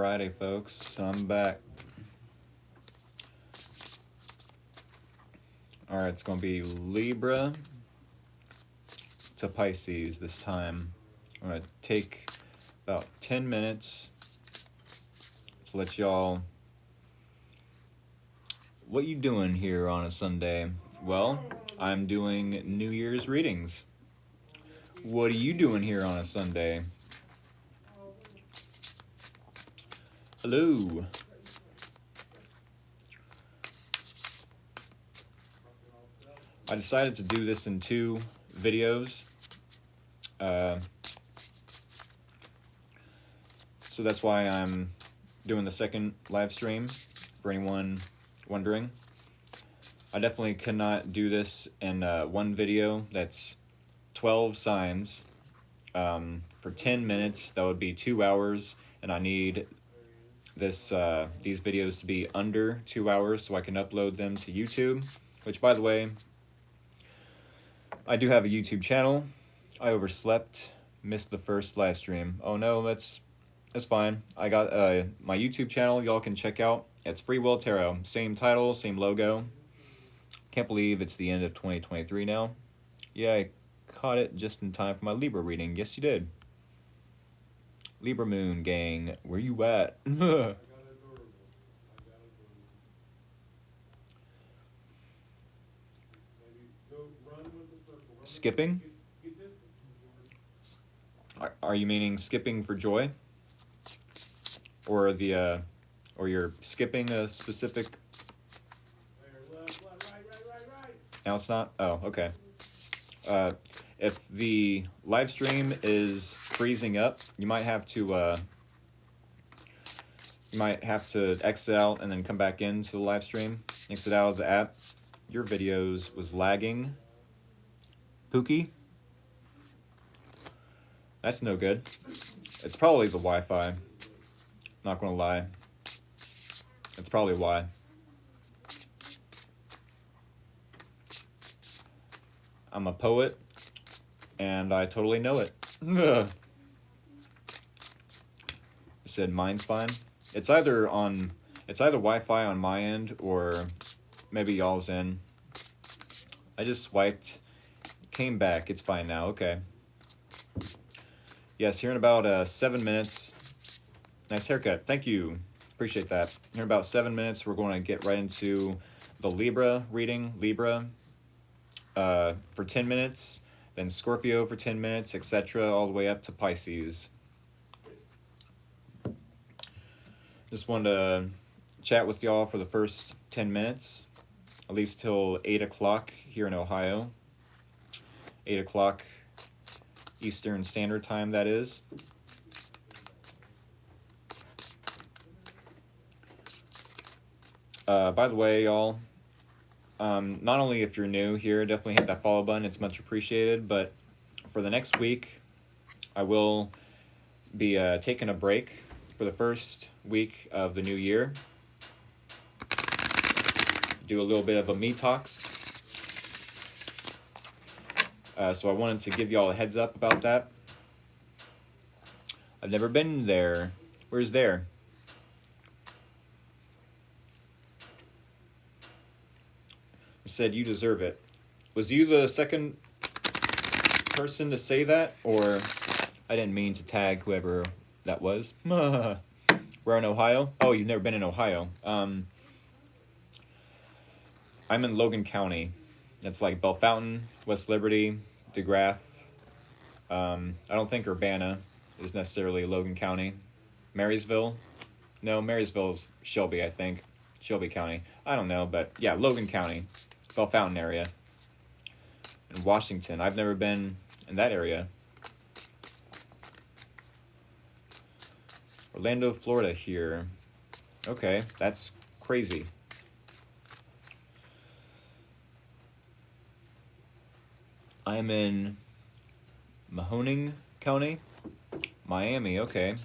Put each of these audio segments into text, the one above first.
Alrighty, folks, I'm back. Alright, it's going to be Libra to Pisces this time. I'm going to take about 10 minutes to let y'all... What you doing here on a Sunday? Well, I'm doing New Year's readings. What are you doing here on a Sunday? Hello. I decided to do this in 2 videos. So that's why I'm doing the second live stream, for anyone wondering. I definitely cannot do this in one video that's 12 signs for 10 minutes. That would be 2 hours, and I need these videos to be under 2 hours so I can upload them to YouTube, which, by the way, I do have a YouTube channel. I overslept, missed the first live stream. Oh no, that's fine. I got my YouTube channel y'all can check out. It's Free Will Tarot. Same title, same logo. Can't believe it's the end of 2023 now. Yeah, I caught it just in time for my Libra reading. Yes, you did. Libra Moon gang, where you at? Skipping? Are you meaning skipping for joy? Or the or you're skipping a specific... Now it's not? Oh, okay. If the live stream is freezing up, you might have to exit out and then come back into the live stream. Exit out of the app. Your videos was lagging. Pookie? That's no good. It's probably the Wi-Fi. Not gonna lie. That's probably why. I'm a poet, and I totally know it. I said mine's fine. It's either Wi-Fi on my end, or maybe y'all's in. I just swiped, came back. It's fine now. Okay. Yes, here in about 7 minutes. Nice haircut. Thank you. Appreciate that. Here in about 7 minutes, we're going to get right into the Libra reading. Libra for 10 minutes, then Scorpio for 10 minutes, etc., all the way up to Pisces. Just wanted to chat with y'all for the first 10 minutes, at least till 8 o'clock here in Ohio. 8 o'clock Eastern Standard Time, that is. By the way, y'all, not only if you're new here, definitely hit that follow button. It's much appreciated. But for the next week, I will be taking a break for the first week of the new year. Do a little bit of a me talks. So I wanted to give y'all a heads up about that. I've never been there. Where's there? Said you deserve it. Was you the second person to say that? Or I didn't mean to tag whoever that was. We're in Ohio? Oh, you've never been in Ohio. I'm in Logan County. It's like Bellefontaine, West Liberty, DeGraff. I don't think Urbana is necessarily Logan County. Marysville? No, Marysville's Shelby, I think. Shelby County. I don't know, but yeah, Logan County. Bellefontaine area. In Washington. I've never been in that area. Orlando, Florida here. Okay, that's crazy. I'm in Mahoning County. Miami, okay.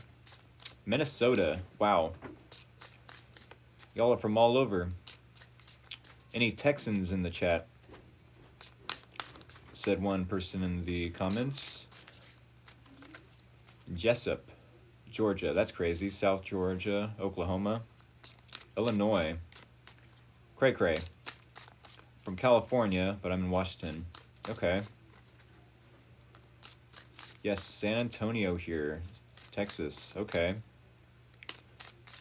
Minnesota, wow. Y'all are from all over. Any Texans in the chat? Said one person in the comments. Jessup. Georgia. That's crazy. South Georgia, Oklahoma, Illinois. Cray cray. From California, but I'm in Washington. Okay. Yes, San Antonio here. Texas. Okay.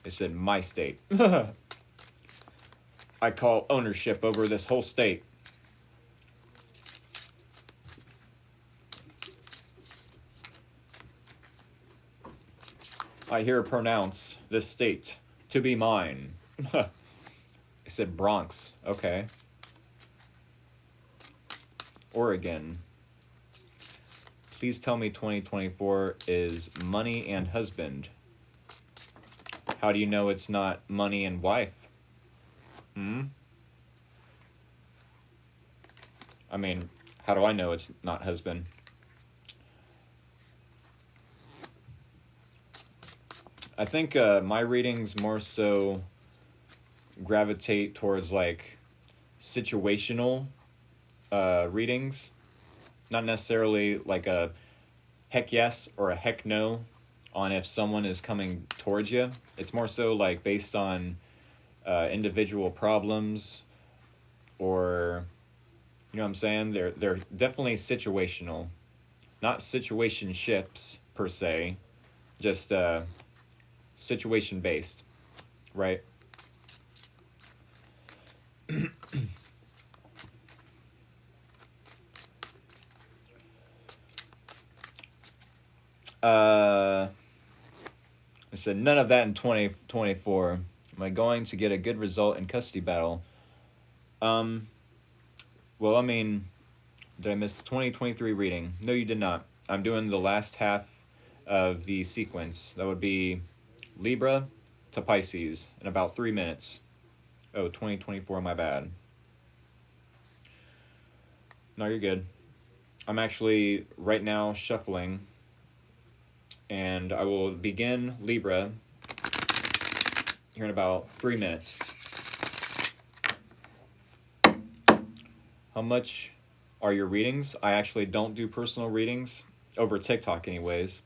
It said my state. I call ownership over this whole state. I here pronounce this state to be mine. It said Bronx. Okay. Oregon. Please tell me 2024 is money and husband. How do you know it's not money and wife? I mean, how do I know it's not husband? I think my readings more so gravitate towards like situational readings, not necessarily like a heck yes or a heck no on if someone is coming towards you. It's more so like based on individual problems, or you know what I'm saying? They're definitely situational, not situationships per se, just situation based, right? I said none of that in 2024. Am I going to get a good result in custody battle? Well, I mean, did I miss the 2023 reading? No, you did not. I'm doing the last half of the sequence. That would be Libra to Pisces in about 3 minutes. Oh, 2024, my bad. No, you're good. I'm actually right now shuffling, and I will begin Libra here in about 3 minutes. How much are your readings? I actually don't do personal readings over TikTok anyways.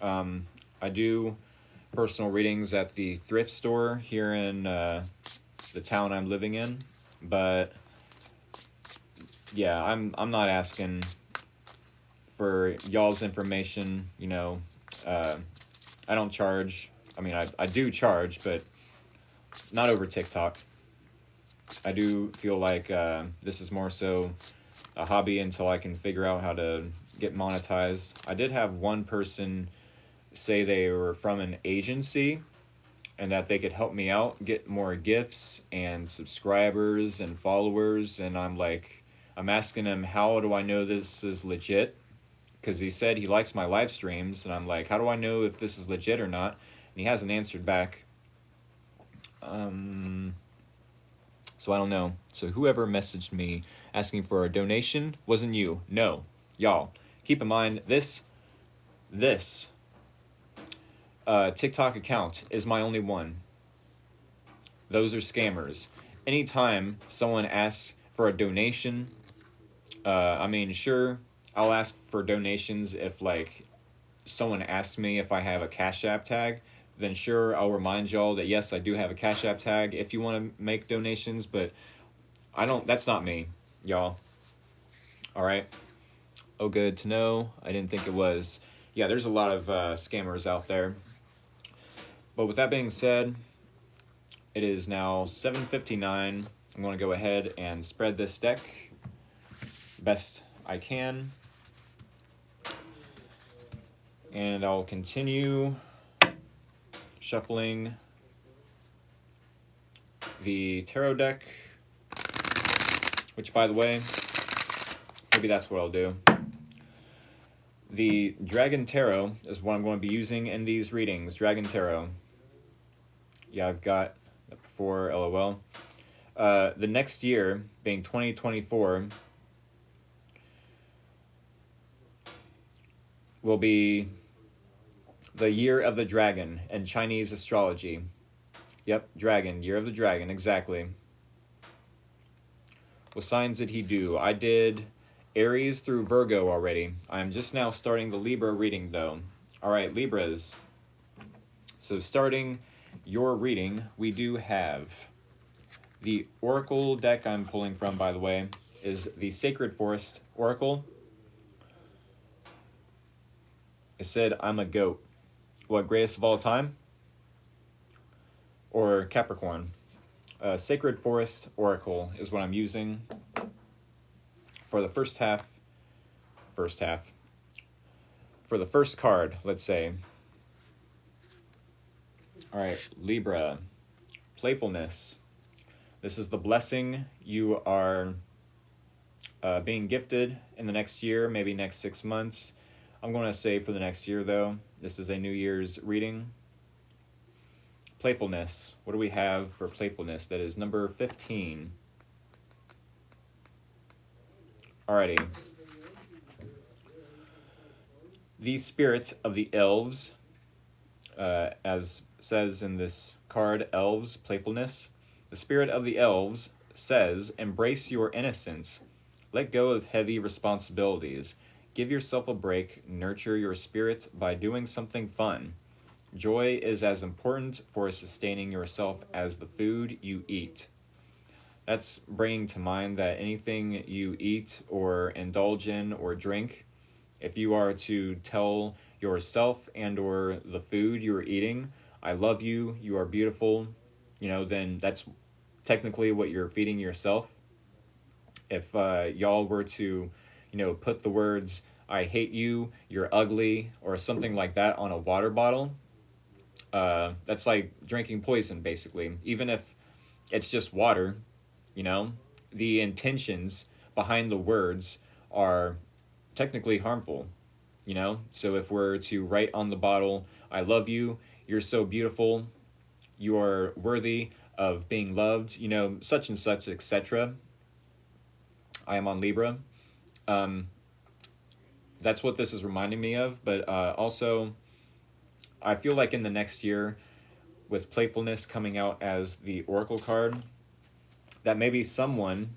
I do personal readings at the thrift store here in the town I'm living in, but yeah, I'm not asking for y'all's information, you know. I don't charge. I mean, I do charge, but not over TikTok. I do feel like this is more so a hobby until I can figure out how to get monetized. I did have one person say they were from an agency and that they could help me out, get more gifts and subscribers and followers, and I'm asking him, how do I know this is legit? Because he said he likes my live streams, and I'm like, how do I know if this is legit or not? And he hasn't answered back. So I don't know. So whoever messaged me asking for a donation wasn't you. No. Y'all, keep in mind, this TikTok account is my only one. Those are scammers. Anytime someone asks for a donation, I mean, sure, I'll ask for donations if, like, someone asks me if I have a Cash App tag, then sure, I'll remind y'all that, yes, I do have a Cash App tag if you want to make donations, but that's not me, y'all. All right? Oh, good to know. I didn't think it was. Yeah, there's a lot of scammers out there. But with that being said, it is now 7:59. I'm going to go ahead and spread this deck best I can. And I'll continue shuffling the tarot deck, which, by the way, maybe that's what I'll do. The Dragon Tarot is what I'm going to be using in these readings. Dragon Tarot. Yeah, I've got that before, LOL. The next year, being 2024, will be the year of the dragon in Chinese astrology. Yep, dragon, year of the dragon, exactly. What signs did he do? I did Aries through Virgo already. I'm just now starting the Libra reading, though. All right, Libras. So starting your reading, we do have the Oracle deck I'm pulling from, by the way, is the Sacred Forest Oracle. It said, I'm a goat. What, greatest of all time? Or Capricorn. Sacred Forest Oracle is what I'm using for the first half. For the first card, let's say. All right, Libra. Playfulness. This is the blessing you are being gifted in the next year, maybe next 6 months. I'm going to say for the next year, though. This is a New Year's reading. Playfulness. What do we have for playfulness? That is number 15. Alrighty. The spirit of the elves, as says in this card, elves, playfulness. The spirit of the elves says, embrace your innocence. Let go of heavy responsibilities. Give yourself a break. Nurture your spirit by doing something fun. Joy is as important for sustaining yourself as the food you eat. That's bringing to mind that anything you eat or indulge in or drink, if you are to tell yourself and or the food you're eating, I love you, you are beautiful, then that's technically what you're feeding yourself. If y'all were to, put the words, I hate you, you're ugly, or something like that on a water bottle, that's like drinking poison, basically. Even if it's just water, the intentions behind the words are technically harmful, So if we're to write on the bottle, I love you, you're so beautiful, you're worthy of being loved, such and such, etc. I am on Libra. That's what this is reminding me of, but also I feel like in the next year, with playfulness coming out as the Oracle card, that maybe someone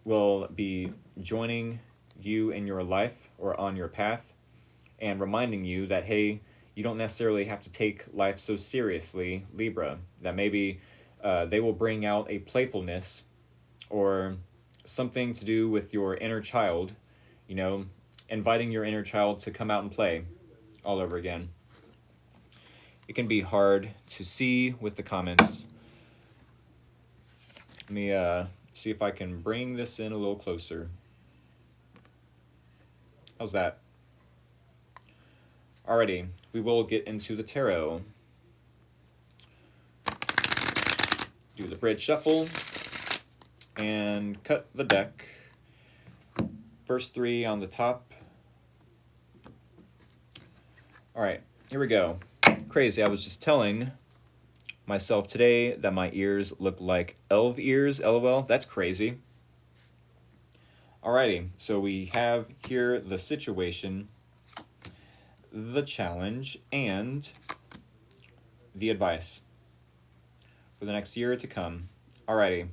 will be joining you in your life or on your path and reminding you that, hey, you don't necessarily have to take life so seriously, Libra. That maybe they will bring out a playfulness or something to do with your inner child, inviting your inner child to come out and play all over again. It can be hard to see with the comments. Let me see if I can bring this in a little closer. How's that? Alrighty, we will get into the tarot. Do the bridge shuffle and cut the deck. First three on the top. Alright, here we go. Crazy, I was just telling myself today that my ears look like elf ears, LOL. That's crazy. Alrighty, so we have here the situation, the challenge, and the advice for the next year to come. Alrighty,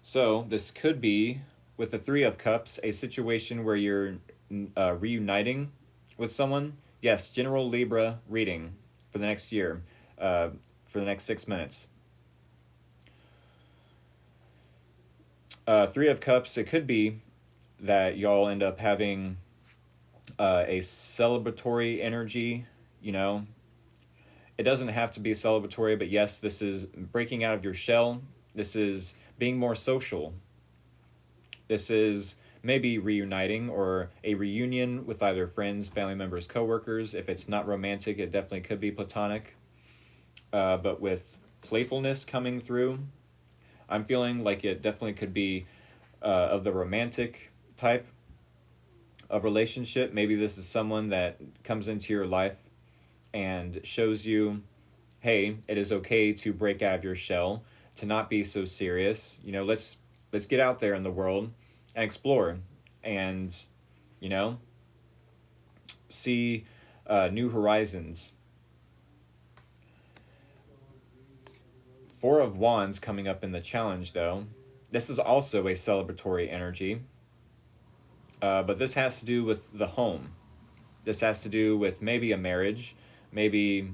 so this could be, with the Three of Cups, a situation where you're reuniting with someone. Yes, general Libra reading for the next year, for the next 6 minutes. Three of Cups, it could be that y'all end up having a celebratory energy, It doesn't have to be celebratory, but yes, this is breaking out of your shell. This is being more social. This is maybe reuniting or a reunion with either friends, family members, coworkers. If it's not romantic, it definitely could be platonic. But with playfulness coming through, I'm feeling like it definitely could be of the romantic type of relationship. Maybe this is someone that comes into your life and shows you, hey, it is okay to break out of your shell, to not be so serious. Let's get out there in the world and explore and, see new horizons. Four of Wands coming up in the challenge, though. This is also a celebratory energy, but this has to do with the home. This has to do with maybe a marriage, maybe,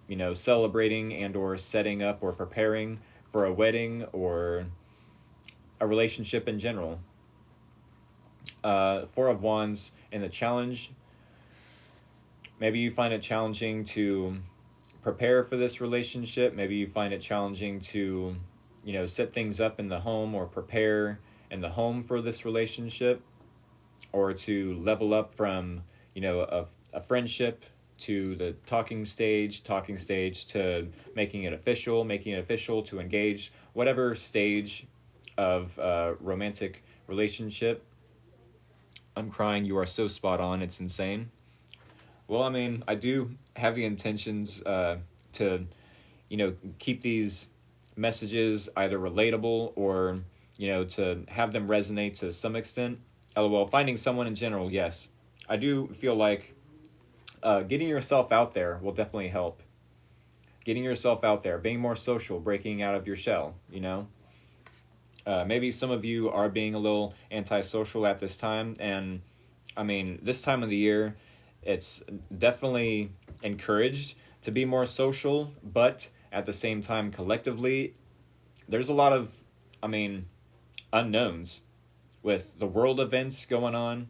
you know, celebrating and or setting up or preparing for a wedding or a relationship in general. Four of Wands in the challenge. Maybe you find it challenging to prepare for this relationship. Maybe you find it challenging to, you know, set things up in the home or prepare in the home for this relationship, or to level up from, you know, a friendship to the talking stage to making it official to engage, whatever stage of romantic relationship. I'm crying. You are so spot on. It's insane. Well, I mean, I do have the intentions to, you know, keep these messages either relatable or, you know, to have them resonate to some extent. LOL, finding someone in general, yes. I do feel like getting yourself out there will definitely help. Getting yourself out there, being more social, breaking out of your shell, you know? Maybe some of you are being a little antisocial at this time, and I mean, this time of the year, it's definitely encouraged to be more social, but at the same time, collectively, there's a lot of, I mean, unknowns with the world events going on,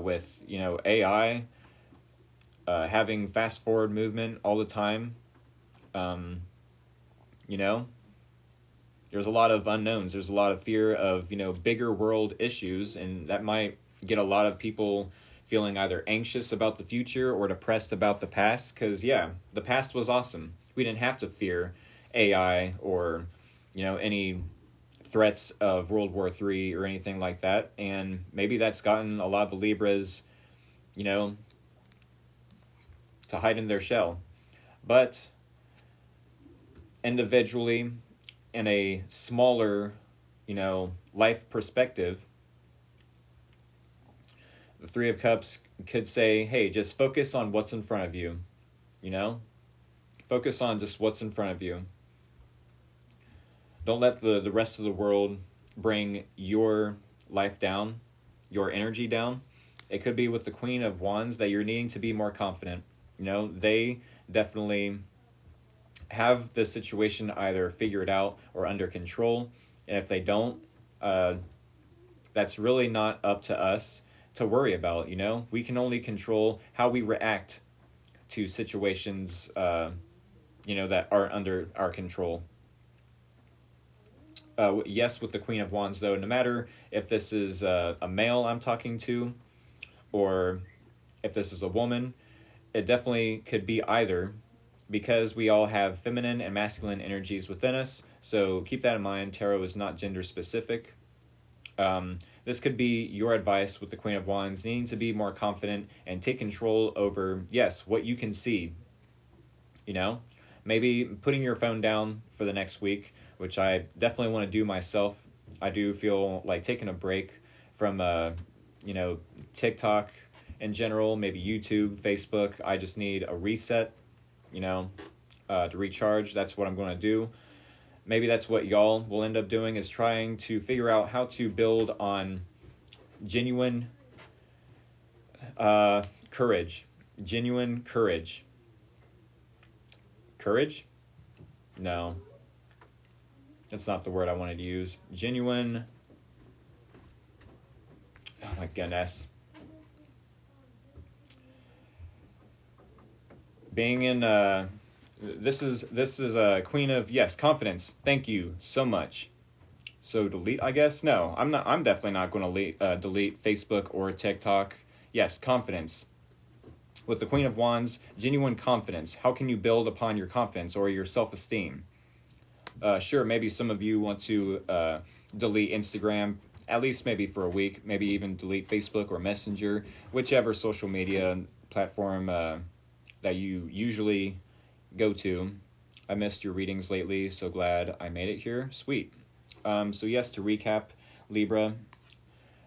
with, you know, AI, having fast forward movement all the time. You know, there's a lot of unknowns. There's a lot of fear of, you know, bigger world issues, and that might get a lot of people feeling either anxious about the future or depressed about the past, because, yeah, the past was awesome. We didn't have to fear AI or, you know, any threats of World War III or anything like that, and maybe that's gotten a lot of the Libras, you know, to hide in their shell. But individually, in a smaller, you know, life perspective, the Three of Cups could say, hey, just focus on what's in front of you, you know? Focus on just what's in front of you. Don't let the rest of the world bring your life down, your energy down. It could be with the Queen of Wands that you're needing to be more confident. You know, they definitely have the situation either figured out or under control. And if they don't, that's really not up to us to worry about, you know? We can only control how we react to situations, you know, that are under our control. Yes, with the Queen of Wands, though, no matter if this is a male I'm talking to or if this is a woman, it definitely could be either, because we all have feminine and masculine energies within us. So keep that in mind. Tarot is not gender specific. This could be your advice with the Queen of Wands, needing to be more confident and take control over, yes, what you can see. You know, maybe putting your phone down for the next week, which I definitely want to do myself. I do feel like taking a break from, you know, TikTok in general, maybe YouTube, Facebook. I just need a reset, you know, to recharge. That's what I'm going to do. Maybe that's what y'all will end up doing, is trying to figure out how to build on genuine courage. Genuine courage. Courage? No. That's not the word I wanted to use. Genuine. Oh my goodness. Being in this is a Queen of, yes, confidence. Thank you so much. So delete, I guess? No, I'm not. I'm definitely not going to delete Facebook or TikTok. Yes, confidence. With the Queen of Wands, genuine confidence. How can you build upon your confidence or your self-esteem? Sure, maybe some of you want to delete Instagram, at least maybe for a week. Maybe even delete Facebook or Messenger, whichever social media platform that you usually go to. I missed your readings lately, so glad I made it here. Sweet. So yes, to recap, Libra,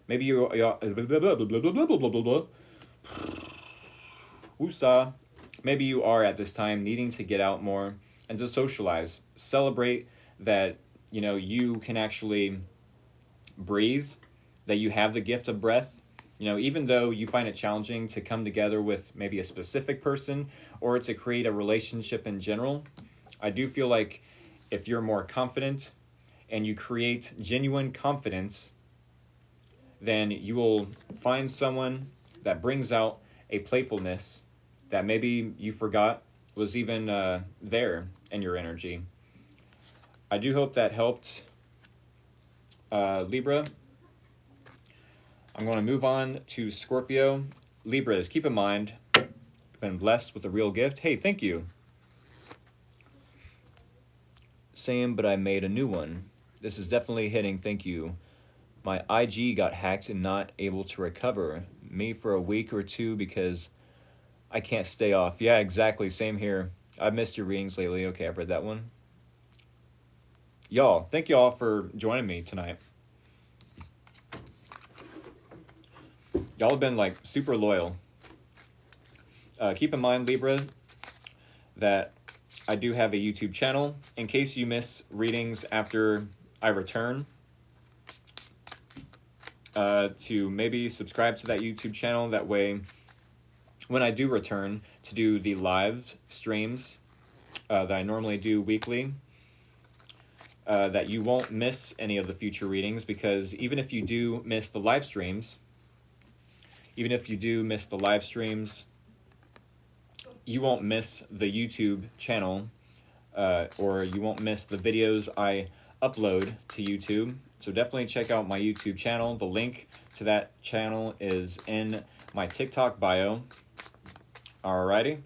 maybe you woosah. Maybe you are at this time needing to get out more and to socialize. Celebrate that, you can actually breathe, that you have the gift of breath, You know, even though you find it challenging to come together with maybe a specific person or to create a relationship in general, I do feel like if you're more confident and you create genuine confidence, then you will find someone that brings out a playfulness that maybe you forgot was even there in your energy. I do hope that helped, Libra. I'm going to move on to Scorpio. Libras, keep in mind, you've been blessed with a real gift. Hey, thank you. Same, but I made a new one. This is definitely hitting, thank you. My IG got hacked and not able to recover. Me for a week or two because I can't stay off. Yeah, exactly, same here. I've missed your readings lately. Okay, I've read that one. Y'all, thank y'all for joining me tonight. Y'all have been like super loyal. Keep in mind, Libra, that I do have a YouTube channel. In case you miss readings after I return, to maybe subscribe to that YouTube channel. That way, when I do return to do the live streams that I normally do weekly, that you won't miss any of the future readings, because even if you do miss the live streams, you won't miss the YouTube channel, or you won't miss the videos I upload to YouTube. So definitely check out my YouTube channel. The link to that channel is in my TikTok bio. Alrighty.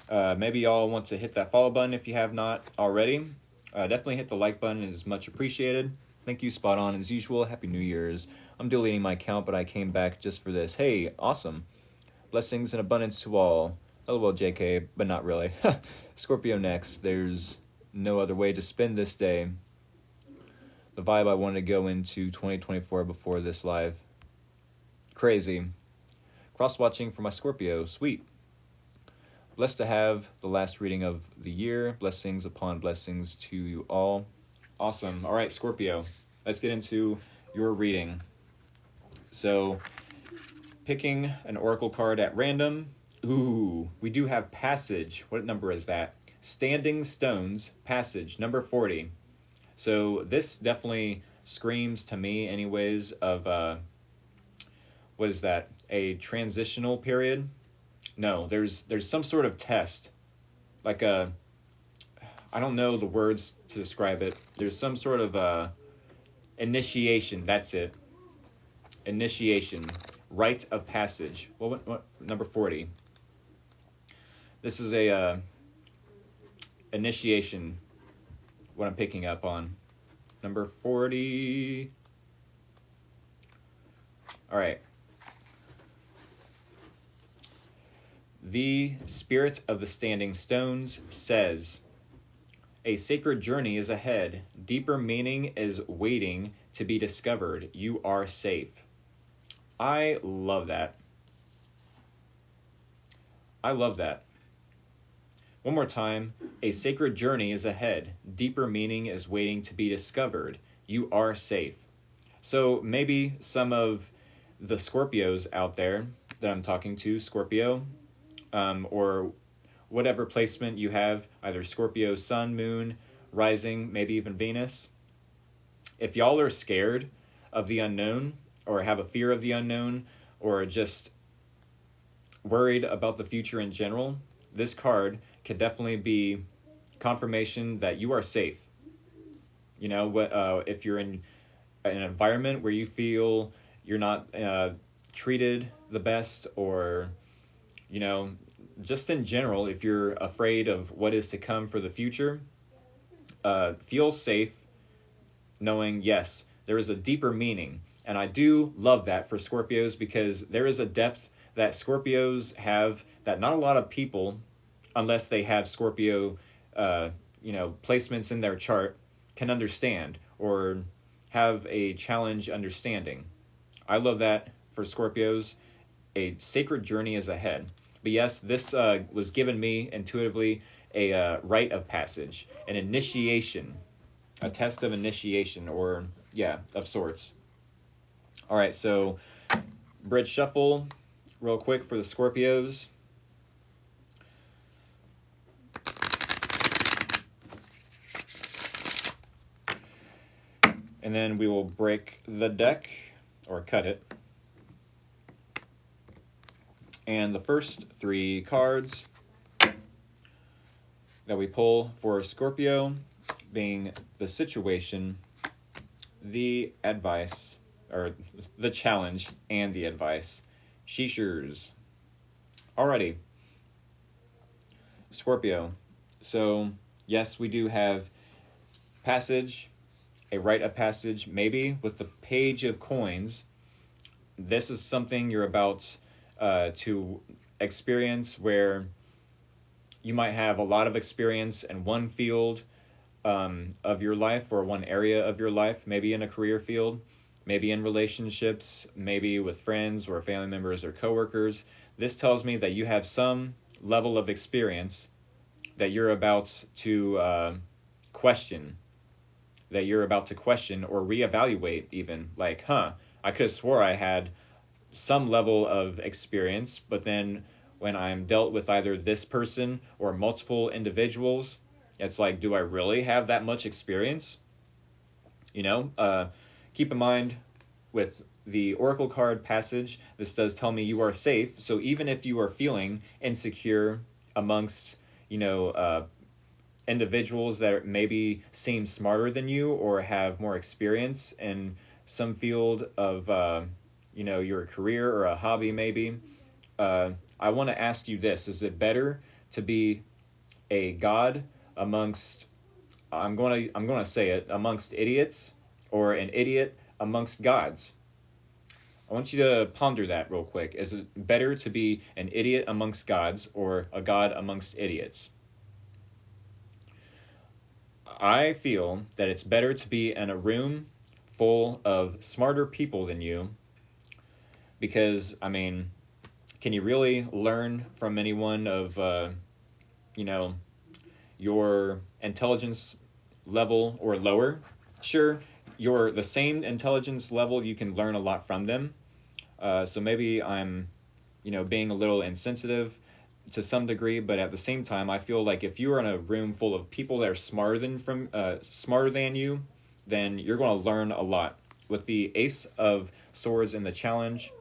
Maybe y'all want to hit that follow button if you have not already. Definitely hit the like button. It is much appreciated. Thank you, spot on as usual. Happy New Year's. I'm deleting my account, but I came back just for this. Hey, awesome. Blessings and abundance to all. LOL, JK, but not really. Scorpio next. There's no other way to spend this day. The vibe I wanted to go into 2024 before this live. Crazy. Cross-watching for my Scorpio. Sweet. Blessed to have the last reading of the year. Blessings upon blessings to you all. Awesome. All right, Scorpio. Let's get into your reading. So, picking an oracle card at random. Ooh, we do have Passage. What number is that? Standing Stones, Passage, number 40. So this definitely screams to me anyways of, what is that? A transitional period? No, there's some sort of test. Like I don't know the words to describe it. There's some sort of initiation, that's it. Initiation, rite of passage. What number 40? This is a initiation, what I'm picking up on. Number 40. All right. The Spirit of the Standing Stones says, a sacred journey is ahead. Deeper meaning is waiting to be discovered. You are safe. I love that. I love that. One more time. A sacred journey is ahead. Deeper meaning is waiting to be discovered. You are safe. So maybe some of the Scorpios out there that I'm talking to, Scorpio, or whatever placement you have, either Scorpio, Sun, Moon, Rising, maybe even Venus. If y'all are scared of the unknown, or have a fear of the unknown, or just worried about the future in general, this card could definitely be confirmation that you are safe. You know, if you're in an environment where you feel you're not treated the best, or, you know, just in general, if you're afraid of what is to come for the future, feel safe knowing, yes, there is a deeper meaning. And I do love that for Scorpios, because there is a depth that Scorpios have that not a lot of people, unless they have Scorpio, placements in their chart, can understand or have a challenge understanding. I love that for Scorpios. A sacred journey is ahead. But yes, this was given me intuitively a rite of passage, an initiation, a test of initiation, or, yeah, of sorts. All right, so bridge shuffle real quick for the Scorpios. And then we will break the deck, or cut it. And the first 3 cards that we pull for Scorpio being the situation, the advice, or the challenge, and the advice. Sheeshers. Alrighty. Scorpio. So, yes, we do have passage, a rite of passage, maybe with the Page of Coins. This is something you're about to experience where you might have a lot of experience in one field of your life, or one area of your life, maybe in a career field, maybe in relationships, maybe with friends or family members or coworkers. This tells me that you have some level of experience that you're about to question, or reevaluate even. Like, I could have swore I had some level of experience, but then when I'm dealt with either this person or multiple individuals, it's like, do I really have that much experience? Keep in mind with the Oracle card passage, this does tell me you are safe. So even if you are feeling insecure amongst, individuals that maybe seem smarter than you or have more experience in some field of, your career or a hobby maybe, I want to ask you this. Is it better to be a god amongst, I'm going to say it, amongst idiots, or an idiot amongst gods? I want you to ponder that real quick. Is it better to be an idiot amongst gods or a god amongst idiots? I feel that it's better to be in a room full of smarter people than you, because, can you really learn from anyone of, your intelligence level or lower? Sure, you're the same intelligence level, you can learn a lot from them. So maybe I'm, being a little insensitive to some degree, but at the same time, I feel like if you are in a room full of people that are smarter than you, then you're going to learn a lot. With the Ace of Swords in the challenge,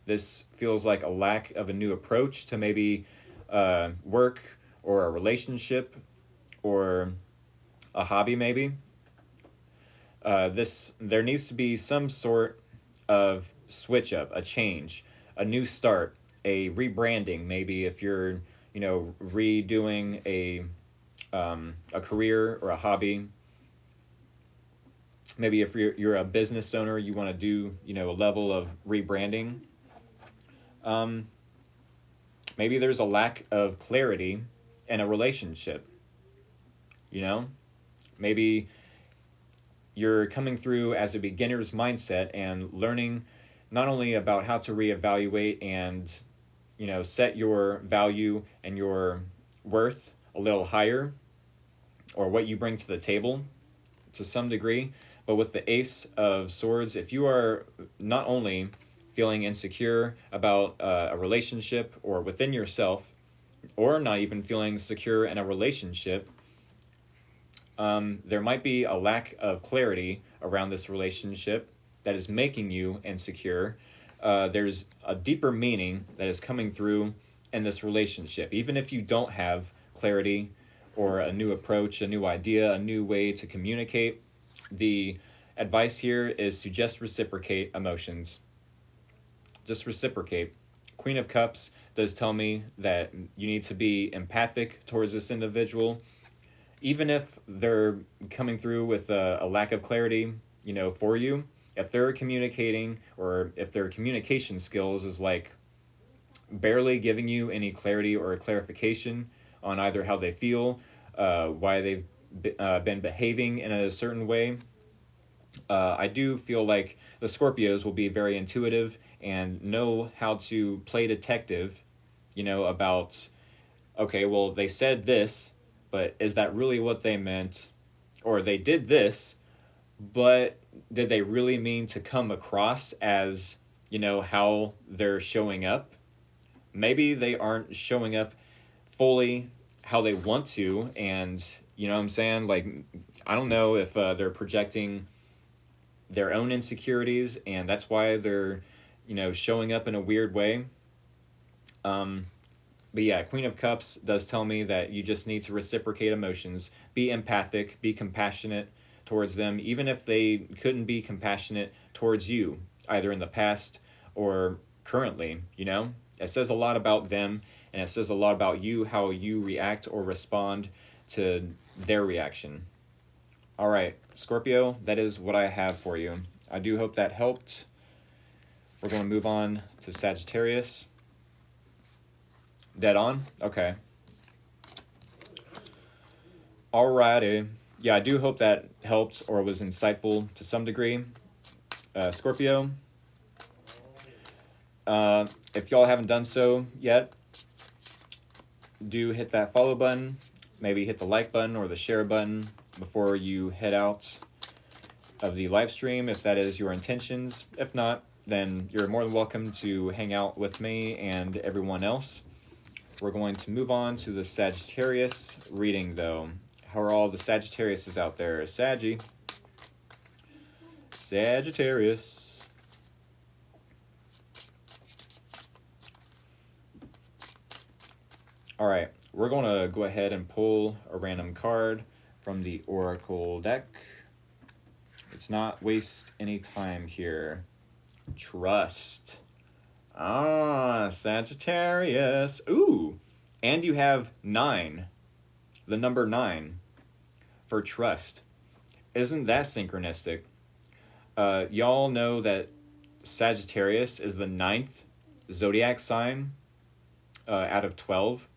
this feels like a lack of a new approach to maybe work or a relationship or a hobby maybe. There needs to be some sort of switch up, a change, a new start, a rebranding. Maybe if you're, redoing a career or a hobby. Maybe if you're a business owner, you want to do, a level of rebranding. Maybe there's a lack of clarity in a relationship. Maybe you're coming through as a beginner's mindset and learning not only about how to reevaluate and, set your value and your worth a little higher, or what you bring to the table to some degree, but with the Ace of Swords, if you are not only feeling insecure about a relationship or within yourself, or not even feeling secure in a relationship, there might be a lack of clarity around this relationship that is making you insecure. There's a deeper meaning that is coming through in this relationship. Even if you don't have clarity or a new approach, a new idea, a new way to communicate, the advice here is to just reciprocate emotions. Just reciprocate. Queen of Cups does tell me that you need to be empathic towards this individual, even if they're coming through with a lack of clarity, for you. If they're communicating, or if their communication skills is like barely giving you any clarity or clarification on either how they feel, why they've been behaving in a certain way, I do feel like the Scorpios will be very intuitive and know how to play detective, about, okay, well, they said this, but is that really what they meant? Or they did this, but did they really mean to come across as you know, how they're showing up. Maybe they aren't showing up fully how they want to, and you know what I'm saying? Like, I don't know if they're projecting their own insecurities, and that's why they're, you know, showing up in a weird way. But yeah, Queen of Cups does tell me that you just need to reciprocate emotions, be empathic, be compassionate towards them, even if they couldn't be compassionate towards you, either in the past or currently, you know? It says a lot about them, and it says a lot about you, how you react or respond to their reaction. All right, Scorpio, that is what I have for you. I do hope that helped. We're going to move on to Sagittarius. Dead on? Okay. Alrighty. Yeah, I do hope that helped or was insightful to some degree. Scorpio, if y'all haven't done so yet, do hit that follow button. Maybe hit the like button or the share button before you head out of the live stream, if that is your intentions. If not, then you're more than welcome to hang out with me and everyone else. We're going to move on to the Sagittarius reading, though. How are all the Sagittariuses out there? Sagittarius. All right, we're going to go ahead and pull a random card from the Oracle deck. Let's not waste any time here. Trust. Ah, Sagittarius. Ooh, and you have 9, the number 9 for trust. Isn't that synchronistic? Y'all know that Sagittarius is the 9th zodiac sign out of 12.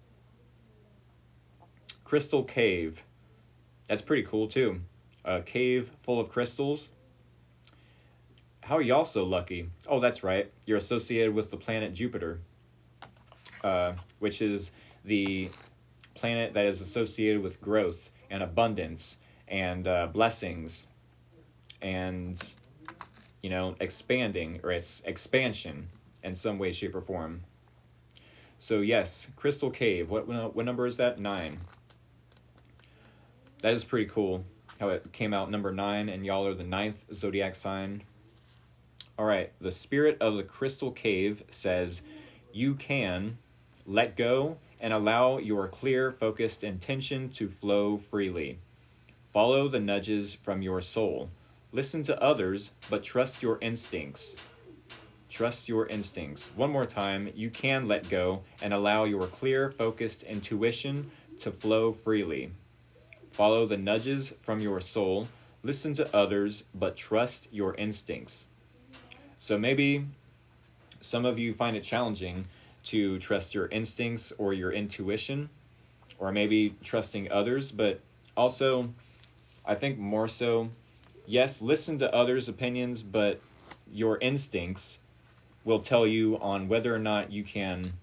Crystal cave. That's pretty cool too. A cave full of crystals. How are y'all so lucky? Oh, that's right. You're associated with the planet Jupiter, which is the planet that is associated with growth and abundance and blessings and, you know, expanding, or its expansion in some way, shape, or form. So yes, Crystal Cave. What number is that? 9. That is pretty cool how it came out number 9, and y'all are the 9th zodiac sign. All right, the spirit of the Crystal Cave says, you can let go and allow your clear, focused intention to flow freely. Follow the nudges from your soul. Listen to others, but trust your instincts. Trust your instincts. One more time, you can let go and allow your clear, focused intuition to flow freely. Follow the nudges from your soul. Listen to others, but trust your instincts. So maybe some of you find it challenging to trust your instincts or your intuition, or maybe trusting others, but also, I think more so, yes, listen to others' opinions, but your instincts will tell you on whether or not you can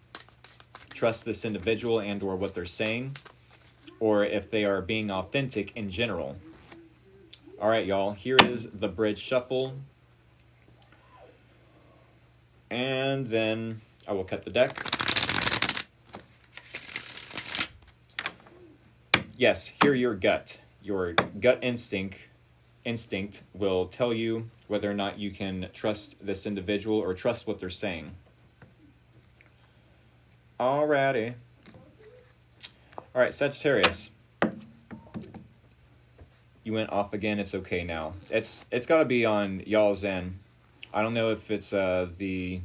trust this individual and or what they're saying, or if they are being authentic in general. All right, y'all, here is the bridge shuffle. And then I will cut the deck. Yes, hear your gut. Your gut instinct will tell you whether or not you can trust this individual or trust what they're saying. Alrighty. All right, Sagittarius. You went off again. It's okay now. It's got to be on y'all's end. I don't know if it's the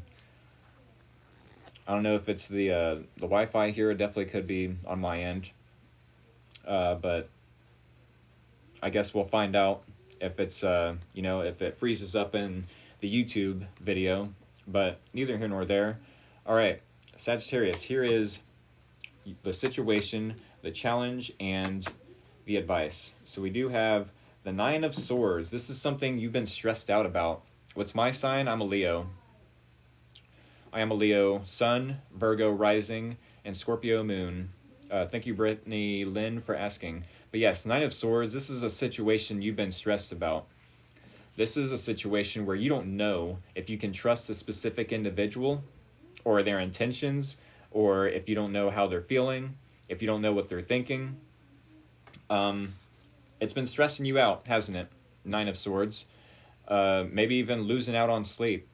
Wi-Fi here. It definitely could be on my end. But I guess we'll find out if it's if it freezes up in the YouTube video. But neither here nor there. All right, Sagittarius. Here is the situation, the challenge, and the advice. So we do have the 9 of Swords. This is something you've been stressed out about. What's my sign? I'm a Leo. I am a Leo, Sun, Virgo rising, and Scorpio moon. Thank you, Brittany Lynn, for asking. But yes, 9 of Swords, this is a situation you've been stressed about. This is a situation where you don't know if you can trust a specific individual or their intentions, or if you don't know how they're feeling, if you don't know what they're thinking. It's been stressing you out, hasn't it? Nine of Swords. Maybe even losing out on sleep.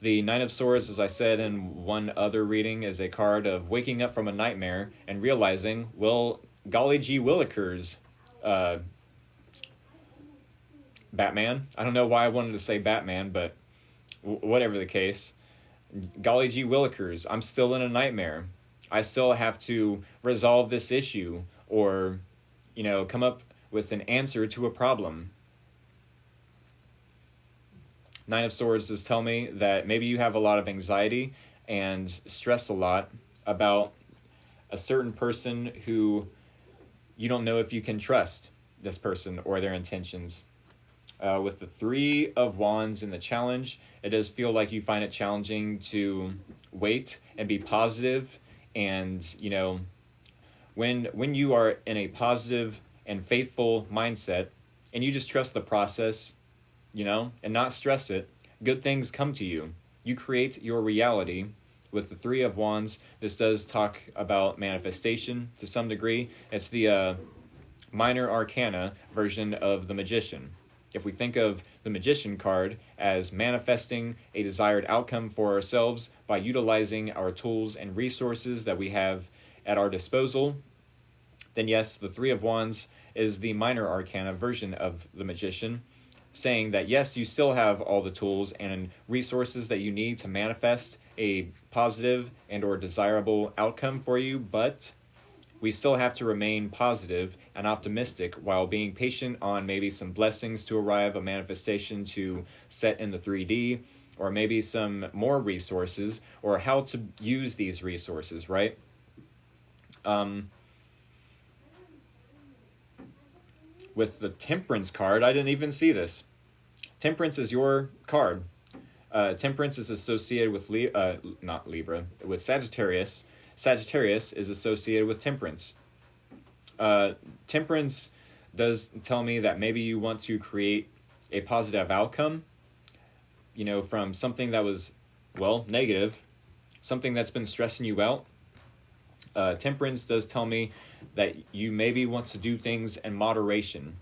The Nine of Swords, as I said in one other reading, is a card of waking up from a nightmare and realizing, well, golly gee willikers, Batman. I don't know why I wanted to say Batman, but whatever the case. Golly gee willikers, I'm still in a nightmare. I still have to resolve this issue or, come up with an answer to a problem. Nine of Swords does tell me that maybe you have a lot of anxiety and stress a lot about a certain person who you don't know if you can trust this person or their intentions. With the Three of Wands in the challenge, it does feel like you find it challenging to wait and be positive. And, when you are in a positive and faithful mindset and you just trust the process, and not stress it, good things come to you. You create your reality. With the Three of Wands, this does talk about manifestation to some degree. It's the minor arcana version of the Magician. If we think of the Magician card as manifesting a desired outcome for ourselves by utilizing our tools and resources that we have at our disposal, then yes, the Three of Wands is the minor arcana version of the Magician, saying that yes, you still have all the tools and resources that you need to manifest a positive and or desirable outcome for you, but we still have to remain positive and optimistic while being patient on maybe some blessings to arrive, a manifestation to set in the 3D, or maybe some more resources, or how to use these resources, right? With the Temperance card, I didn't even see this. Temperance is your card. Temperance is associated with not Libra, with Sagittarius. Sagittarius is associated with Temperance. Temperance does tell me that maybe you want to create a positive outcome, from something that was, negative, something that's been stressing you out. Temperance does tell me that you maybe want to do things in moderation,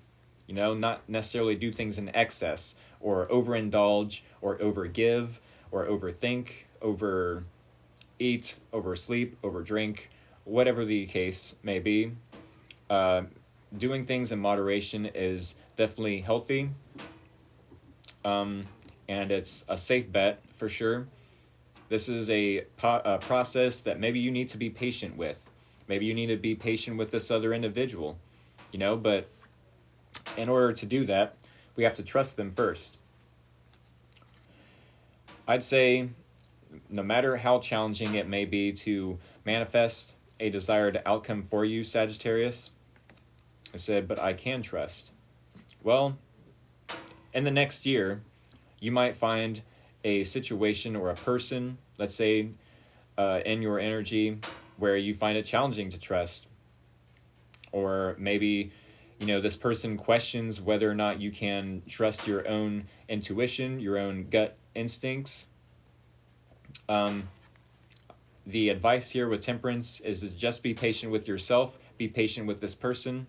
not necessarily do things in excess or overindulge or overgive or overthink, overeat, oversleep, overdrink, whatever the case may be. Doing things in moderation is definitely healthy, and it's a safe bet for sure. This is a process that maybe you need to be patient with. Maybe you need to be patient with this other individual, but in order to do that, we have to trust them first. I'd say no matter how challenging it may be to manifest a desired outcome for you, Sagittarius, I said, but I can trust. Well, in the next year, you might find a situation or a person, let's say, in your energy where you find it challenging to trust. Or maybe, this person questions whether or not you can trust your own intuition, your own gut instincts. The advice here with Temperance is to just be patient with yourself, be patient with this person.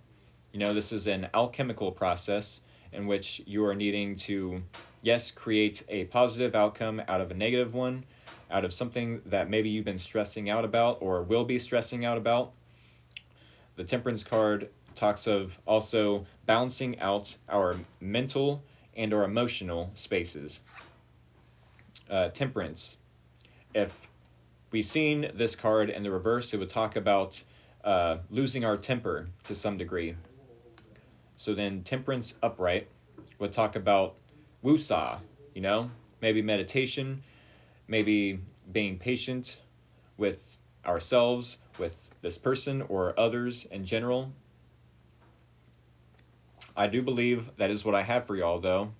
This is an alchemical process in which you are needing to, yes, create a positive outcome out of a negative one, out of something that maybe you've been stressing out about or will be stressing out about. The Temperance card talks of also balancing out our mental and our emotional spaces. Temperance. If we seen this card in the reverse, it would talk about losing our temper to some degree. So then Temperance upright would talk about woosah, maybe meditation, maybe being patient with ourselves, with this person or others in general. I do believe that is what I have for y'all, though.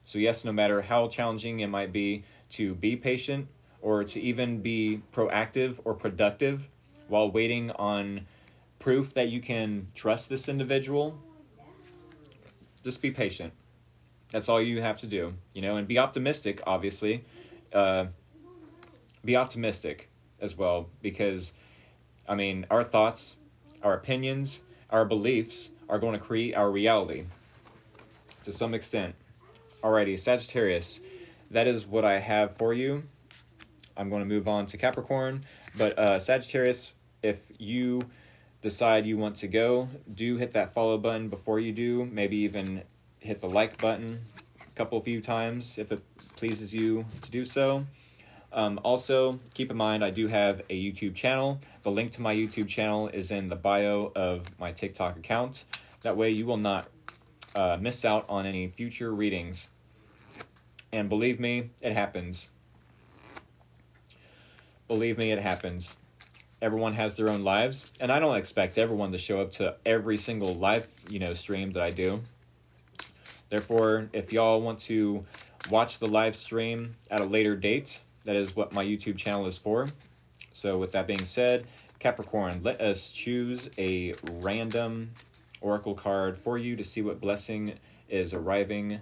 So yes, no matter how challenging it might be to be patient or to even be proactive or productive while waiting on proof that you can trust this individual, just be patient. That's all you have to do, you know, and be optimistic, obviously. Be optimistic as well, because, I mean, our thoughts, our opinions, our beliefs are going to create our reality to some extent. Alrighty, Sagittarius, that is what I have for you. I'm going to move on to Capricorn, but Sagittarius, if you decide you want to go, do hit that follow button before you do. Maybe even hit the like button a few times if it pleases you to do so. Also, keep in mind, I do have a YouTube channel. The link to my YouTube channel is in the bio of my TikTok account. That way you will not miss out on any future readings. And believe me, it happens. Believe me, it happens. Everyone has their own lives, and I don't expect everyone to show up to every single live, stream that I do. Therefore, if y'all want to watch the live stream at a later date, that is what my YouTube channel is for. So with that being said, Capricorn, let us choose a random oracle card for you to see what blessing is arriving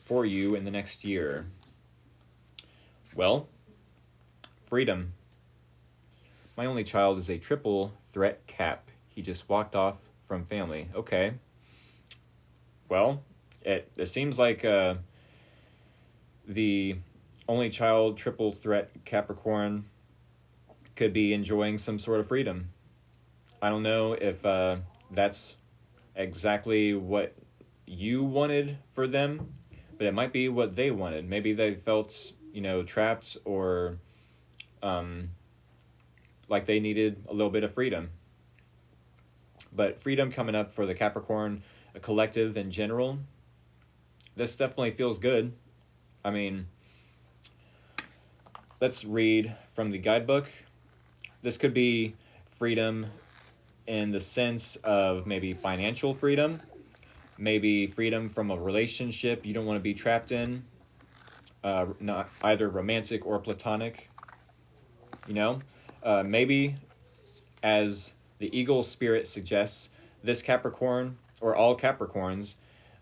for you in the next year. Well, freedom. My only child is a triple threat Cap. He just walked off from family. Okay. Well, it seems like the only child triple threat Capricorn could be enjoying some sort of freedom. I don't know if that's exactly what you wanted for them, but it might be what they wanted. Maybe they felt, trapped or like they needed a little bit of freedom. But freedom coming up for the Capricorn, a collective in general, this definitely feels good. I mean, let's read from the guidebook. This could be freedom in the sense of maybe financial freedom, maybe freedom from a relationship you don't want to be trapped in, not either romantic or platonic, maybe, as the eagle spirit suggests, this Capricorn, or all Capricorns,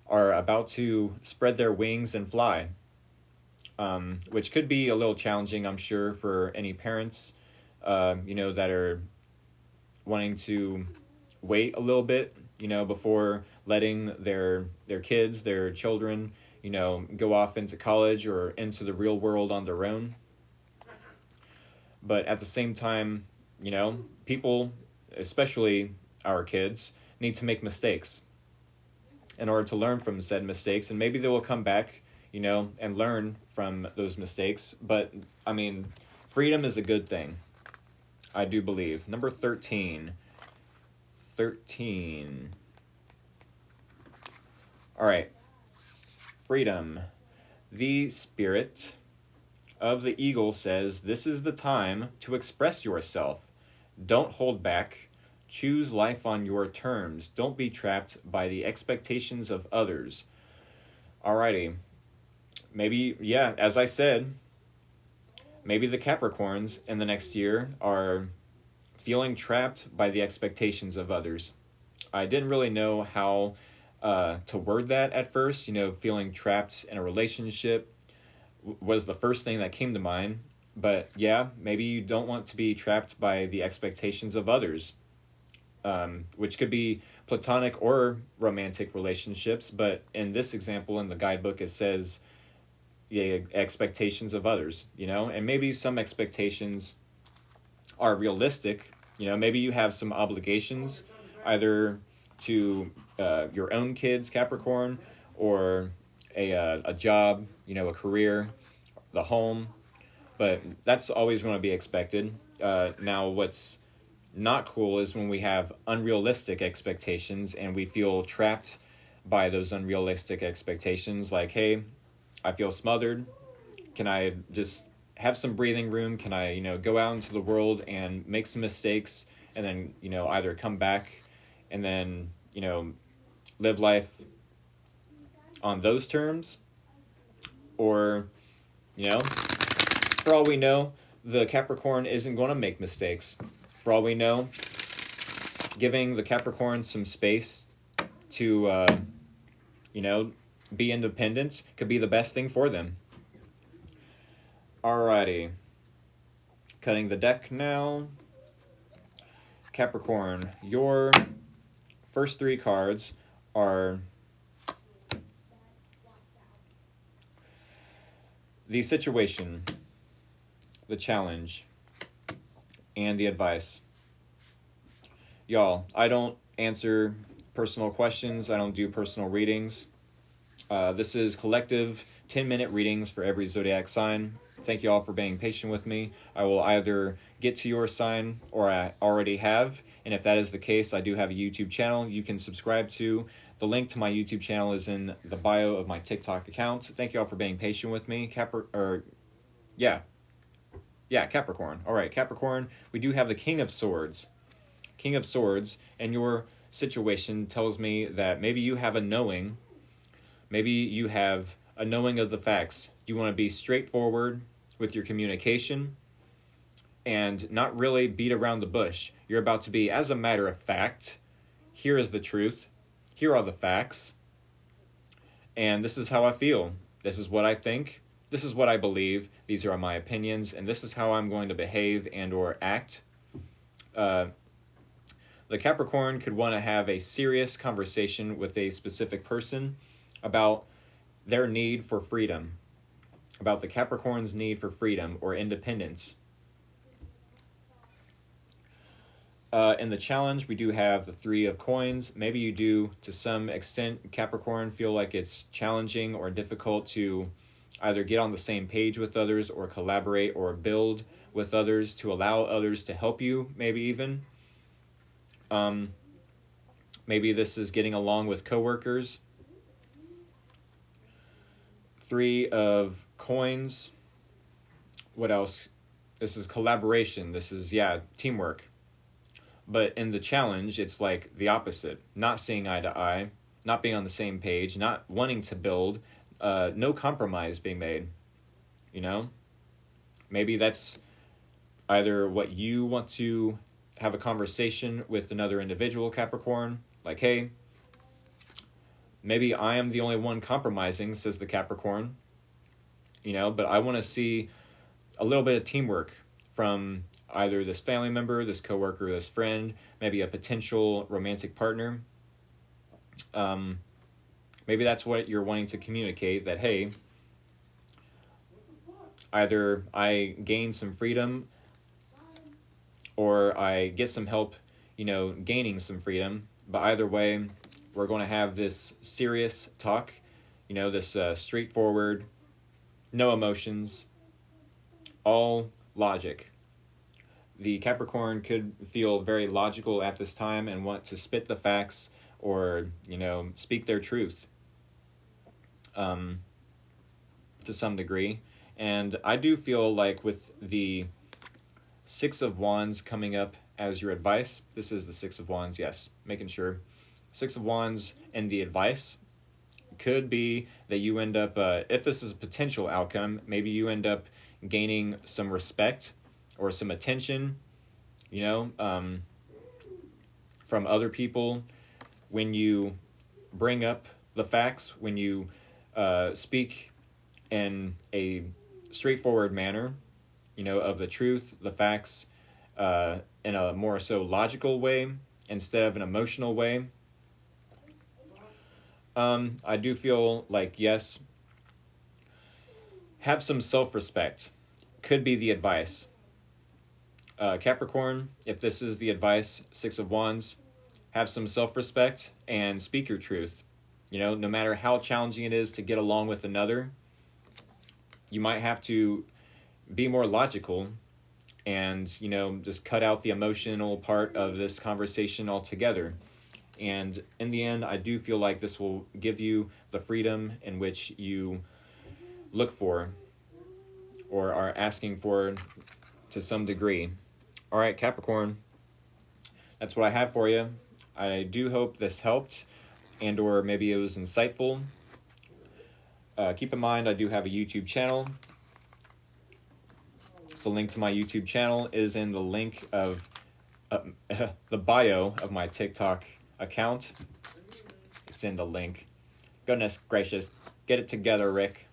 are about to spread their wings and fly, which could be a little challenging, I'm sure, for any parents, that are wanting to wait a little bit, before letting their kids, their children, go off into college or into the real world on their own. But at the same time, people, especially our kids, need to make mistakes in order to learn from said mistakes. And maybe they will come back, and learn from those mistakes. But, I mean, freedom is a good thing, I do believe. Number 13. 13. All right. Freedom. The spirit of the eagle says, this is the time to express yourself. Don't hold back. Choose life on your terms. Don't be trapped by the expectations of others. Alrighty. Maybe, as I said, maybe the Capricorns in the next year are feeling trapped by the expectations of others. I didn't really know how to word that at first. Feeling trapped in a relationship was the first thing that came to mind. But maybe you don't want to be trapped by the expectations of others, which could be platonic or romantic relationships. But in this example, in the guidebook, it says the expectations of others, and maybe some expectations are realistic. Maybe you have some obligations either to your own kids, Capricorn, or a job, a career, the home, but that's always going to be expected. Now, what's not cool is when we have unrealistic expectations and we feel trapped by those unrealistic expectations. Like, hey, I feel smothered. Can I just have some breathing room? Can I, go out into the world and make some mistakes and then, either come back and then, live life on those terms? Or, for all we know, the Capricorn isn't going to make mistakes. For all we know, giving the Capricorn some space to you know, be independent could be the best thing for them. Alrighty. Cutting the deck now. Capricorn, your first 3 cards are the situation, the challenge, and the advice. Y'all, I don't answer personal questions. I don't do personal readings. This is collective 10-minute readings for every zodiac sign. Thank you all for being patient with me. I will either get to your sign or I already have. And if that is the case, I do have a YouTube channel you can subscribe to. The link to my YouTube channel is in the bio of my TikTok account. Thank you all for being patient with me. Capricorn. All right, Capricorn, we do have the King of Swords. King of Swords, and your situation tells me that maybe you have a knowing. Maybe you have a knowing of the facts. You want to be straightforward with your communication and not really beat around the bush. You're about to be, as a matter of fact, here is the truth. Here are the facts. And this is how I feel. This is what I think. This is what I believe. These are my opinions. And this is how I'm going to behave and or act. The Capricorn could want to have a serious conversation with a specific person about their need for freedom, about the Capricorn's need for freedom or independence. In the challenge, we do have the 3 of coins. Maybe you do, to some extent, Capricorn, feel like it's challenging or difficult to either get on the same page with others or collaborate or build with others to allow others to help you, maybe even. Maybe this is getting along with coworkers. 3 of coins. What else? This is collaboration. This is, teamwork. But in the challenge, it's like the opposite. Not seeing eye to eye, not being on the same page, not wanting to build, no compromise being made. You know? Maybe that's either what you want to have a conversation with another individual, Capricorn. Like, hey, maybe I am the only one compromising, says the Capricorn. You know, but I want to see a little bit of teamwork from either this family member, this coworker, this friend, maybe a potential romantic partner. Maybe that's what you're wanting to communicate, that, hey, either I gain some freedom or I get some help, gaining some freedom. But either way, we're going to have this serious talk, this straightforward, no emotions, all logic. The Capricorn could feel very logical at this time and want to spit the facts or, speak their truth to some degree. And I do feel like with the 6 of Wands coming up as your advice, this is the 6 of Wands, yes, making sure. 6 of Wands and the advice could be that you end up, if this is a potential outcome, maybe you end up gaining some respect or some attention, from other people when you bring up the facts, when you speak in a straightforward manner, of the truth, the facts, in a more so logical way instead of an emotional way. I do feel like, yes, have some self-respect could be the advice. Capricorn, if this is the advice, 6 of Wands, have some self-respect and speak your truth. No matter how challenging it is to get along with another, you might have to be more logical and, just cut out the emotional part of this conversation altogether. And in the end, I do feel like this will give you the freedom in which you look for or are asking for to some degree. All right, Capricorn, that's what I have for you. I do hope this helped and or maybe it was insightful. Keep in mind, I do have a YouTube channel. The link to my YouTube channel is in the link of the bio of my TikTok account. It's in the link. Goodness gracious. Get it together, Rick.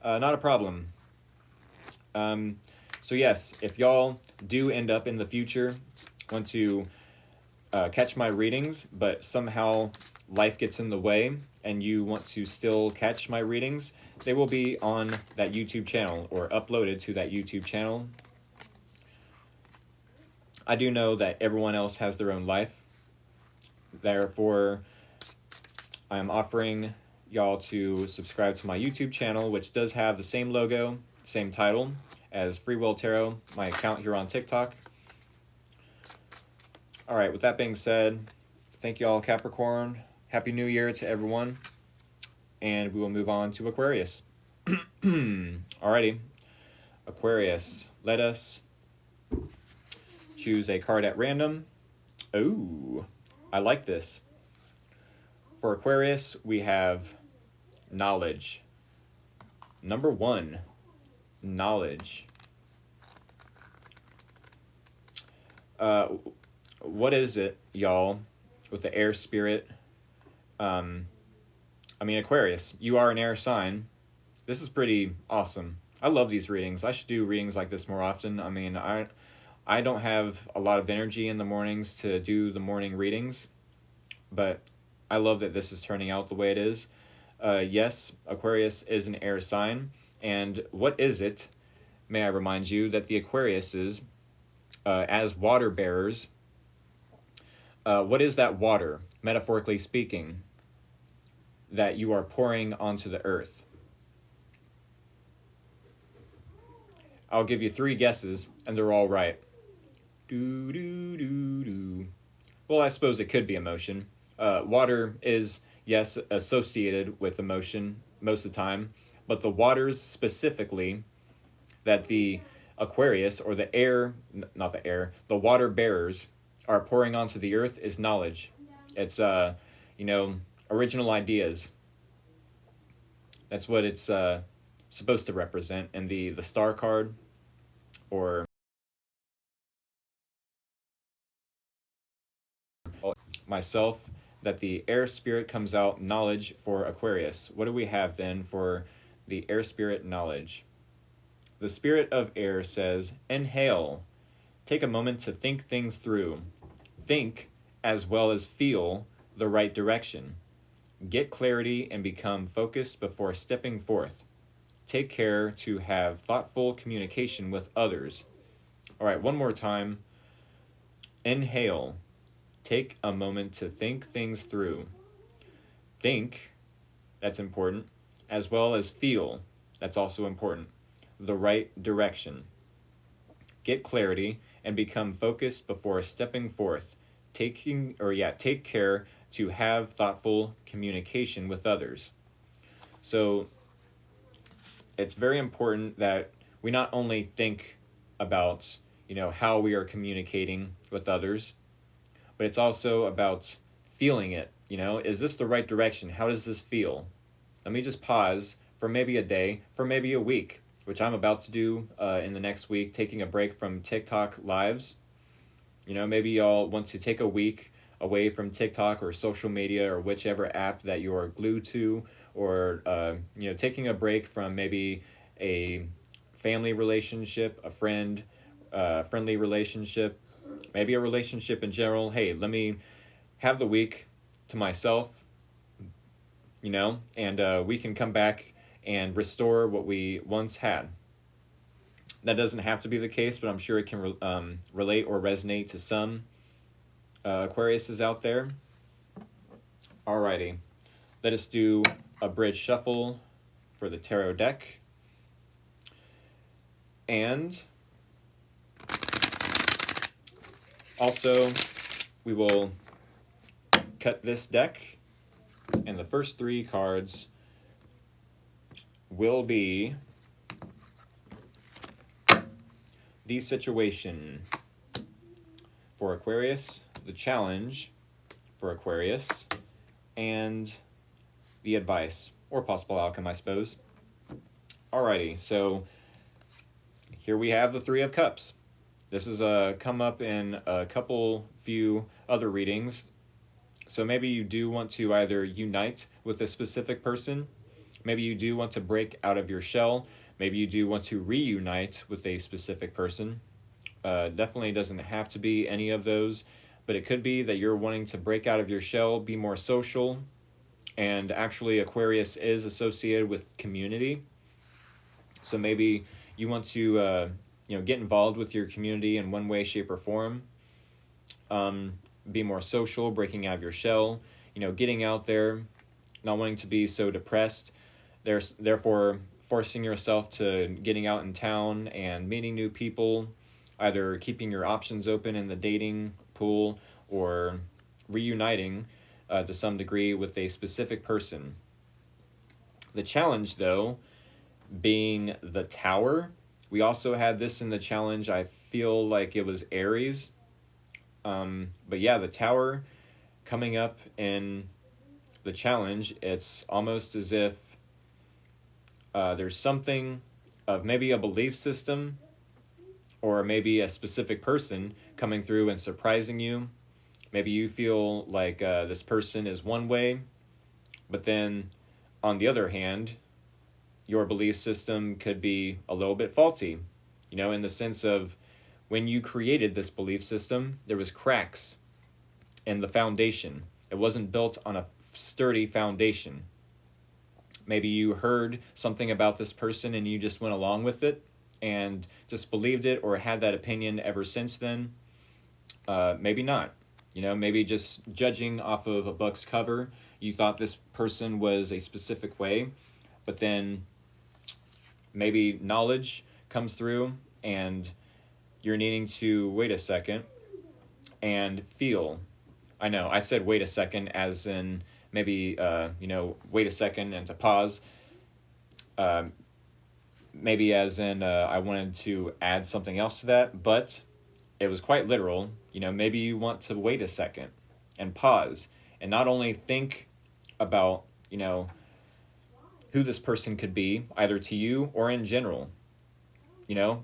Not a problem. So yes, if y'all do end up in the future want to catch my readings, but somehow life gets in the way and you want to still catch my readings, they will be on that YouTube channel or uploaded to that YouTube channel. I do know that everyone else has their own life. Therefore, I'm offering y'all to subscribe to my YouTube channel, which does have the same logo, same title as Free Will Tarot, my account here on TikTok. All right, with that being said, thank you all, Capricorn. Happy New Year to everyone. And we will move on to Aquarius. Alrighty, Aquarius, let us choose a card at random. Ooh, I like this. For Aquarius, we have knowledge. Number 1, knowledge. What is it, y'all, with the air spirit? I mean, Aquarius, you are an air sign. This is pretty awesome. I love these readings. I should do readings like this more often. I mean, I don't have a lot of energy in the mornings to do the morning readings, but I love that this is turning out the way it is. Yes, Aquarius is an air sign. And what is it? May I remind you that the Aquariuses, as water bearers, what is that water, metaphorically speaking, that you are pouring onto the earth? I'll give you 3 guesses, and they're all right. Do, do, do, do. Well, I suppose it could be emotion. Water is, yes, associated with emotion most of the time, but the waters specifically that the Aquarius, or the air, not the air, the water bearers are pouring onto the earth is knowledge. It's, original ideas. That's what it's supposed to represent. And the star card, or myself, that the air spirit comes out knowledge for Aquarius. What do we have then for the air spirit knowledge? The spirit of air says, inhale. Take a moment to think things through. Think as well as feel the right direction. Get clarity and become focused before stepping forth. Take care to have thoughtful communication with others. All right, one more time. Inhale. Take a moment to think things through. Think, that's important, as well as feel, that's also important. The right direction. Get clarity and become focused before stepping forth. Take care to have thoughtful communication with others. So it's very important that we not only think about, how we are communicating with others, but it's also about feeling it. Is this the right direction? How does this feel? Let me just pause for maybe a day, for maybe a week, which I'm about to do in the next week, taking a break from TikTok lives. Maybe y'all want to take a week away from TikTok or social media or whichever app that you're glued to, or, taking a break from maybe a family relationship, a friendly relationship, maybe a relationship in general. Hey, let me have the week to myself, and we can come back and restore what we once had. That doesn't have to be the case, but I'm sure it can relate or resonate to some Aquariuses out there. Alrighty, let us do a bridge shuffle for the tarot deck. And also, we will cut this deck, and the first 3 cards will be the situation for Aquarius, the challenge for Aquarius, and the advice, or possible outcome, I suppose. Alrighty, so here we have the 3 of Cups. This has come up in a few other readings, So maybe you do want to either unite with a specific person, maybe you do want to break out of your shell, maybe you do want to reunite with a specific person. Definitely doesn't have to be any of those, but it could be that you're wanting to break out of your shell, be more social, and actually Aquarius is associated with community. So maybe you want to get involved with your community in one way, shape, or form. Be more social, breaking out of your shell, getting out there, not wanting to be so depressed. Therefore, forcing yourself to getting out in town and meeting new people, either keeping your options open in the dating pool or reuniting to some degree with a specific person. The challenge, though, being the Tower. We also had this in the challenge. I feel like it was Aries. But yeah, the Tower coming up in the challenge, it's almost as if there's something of maybe a belief system or maybe a specific person coming through and surprising you. Maybe you feel like this person is one way, but then on the other hand, your belief system could be a little bit faulty, in the sense of when you created this belief system, there was cracks in the foundation. It wasn't built on a sturdy foundation. Maybe you heard something about this person and you just went along with it and just believed it or had that opinion ever since then. Maybe not. Maybe just judging off of a book's cover, you thought this person was a specific way, but then maybe knowledge comes through and you're needing to wait a second and feel. I know, I said wait a second as in maybe, wait a second and to pause. Maybe as in I wanted to add something else to that, but it was quite literal. Maybe you want to wait a second and pause and not only think about, who this person could be, either to you or in general.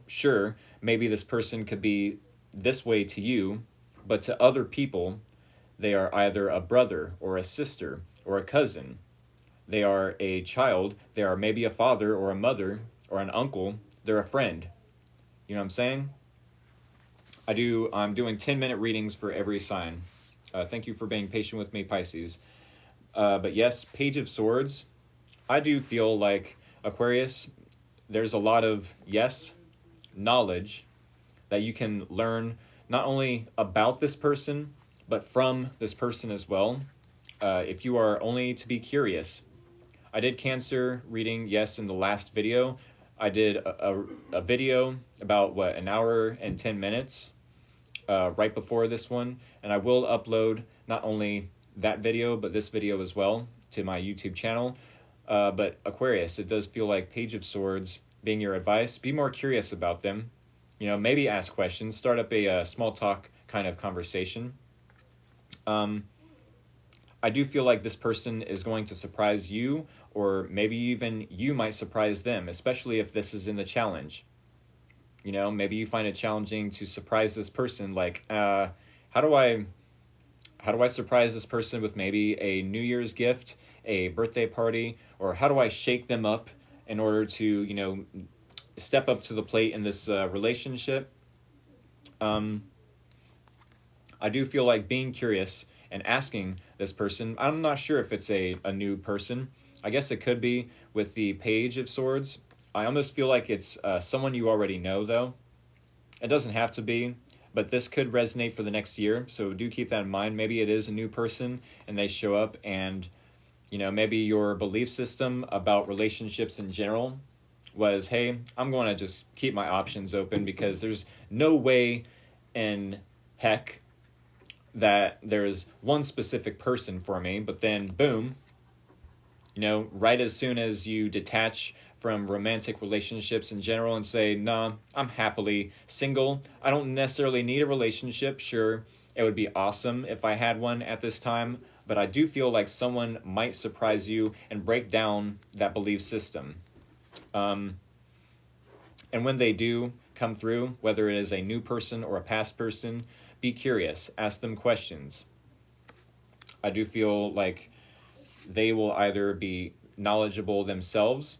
Sure, maybe this person could be this way to you, but to other people, they are either a brother or a sister or a cousin. They are a child. They are maybe a father or a mother or an uncle. They're a friend. You know what I'm saying? I'm doing 10-minute readings for every sign. Thank you for being patient with me, Pisces. But yes, Page of Swords. I do feel like Aquarius, there's a lot of, knowledge that you can learn not only about this person, but from this person as well. If you are only to be curious. I did Cancer reading, in the last video. I did a video about, an hour and 10 minutes right before this one. And I will upload not only that video, but this video as well to my YouTube channel. But Aquarius, it does feel like Page of Swords being your advice. Be more curious about them. Maybe ask questions. Start up a small talk kind of conversation. I do feel like this person is going to surprise you, or maybe even you might surprise them, especially if this is in the challenge. Maybe you find it challenging to surprise this person. Like, how do I surprise this person with maybe a New Year's gift, a birthday party, or how do I shake them up in order to, step up to the plate in this relationship? I do feel like being curious and asking this person. I'm not sure if it's a new person. I guess it could be with the Page of Swords. I almost feel like it's someone you already know, though. It doesn't have to be, but this could resonate for the next year, so do keep that in mind. Maybe it is a new person, and they show up, and, maybe your belief system about relationships in general was, hey, I'm going to just keep my options open because there's no way in heck that there's one specific person for me, but then boom, right as soon as you detach from romantic relationships in general and say, nah, I'm happily single. I don't necessarily need a relationship. Sure, it would be awesome if I had one at this time, but I do feel like someone might surprise you and break down that belief system. And when they do come through, whether it is a new person or a past person, be curious, ask them questions. I do feel like they will either be knowledgeable themselves,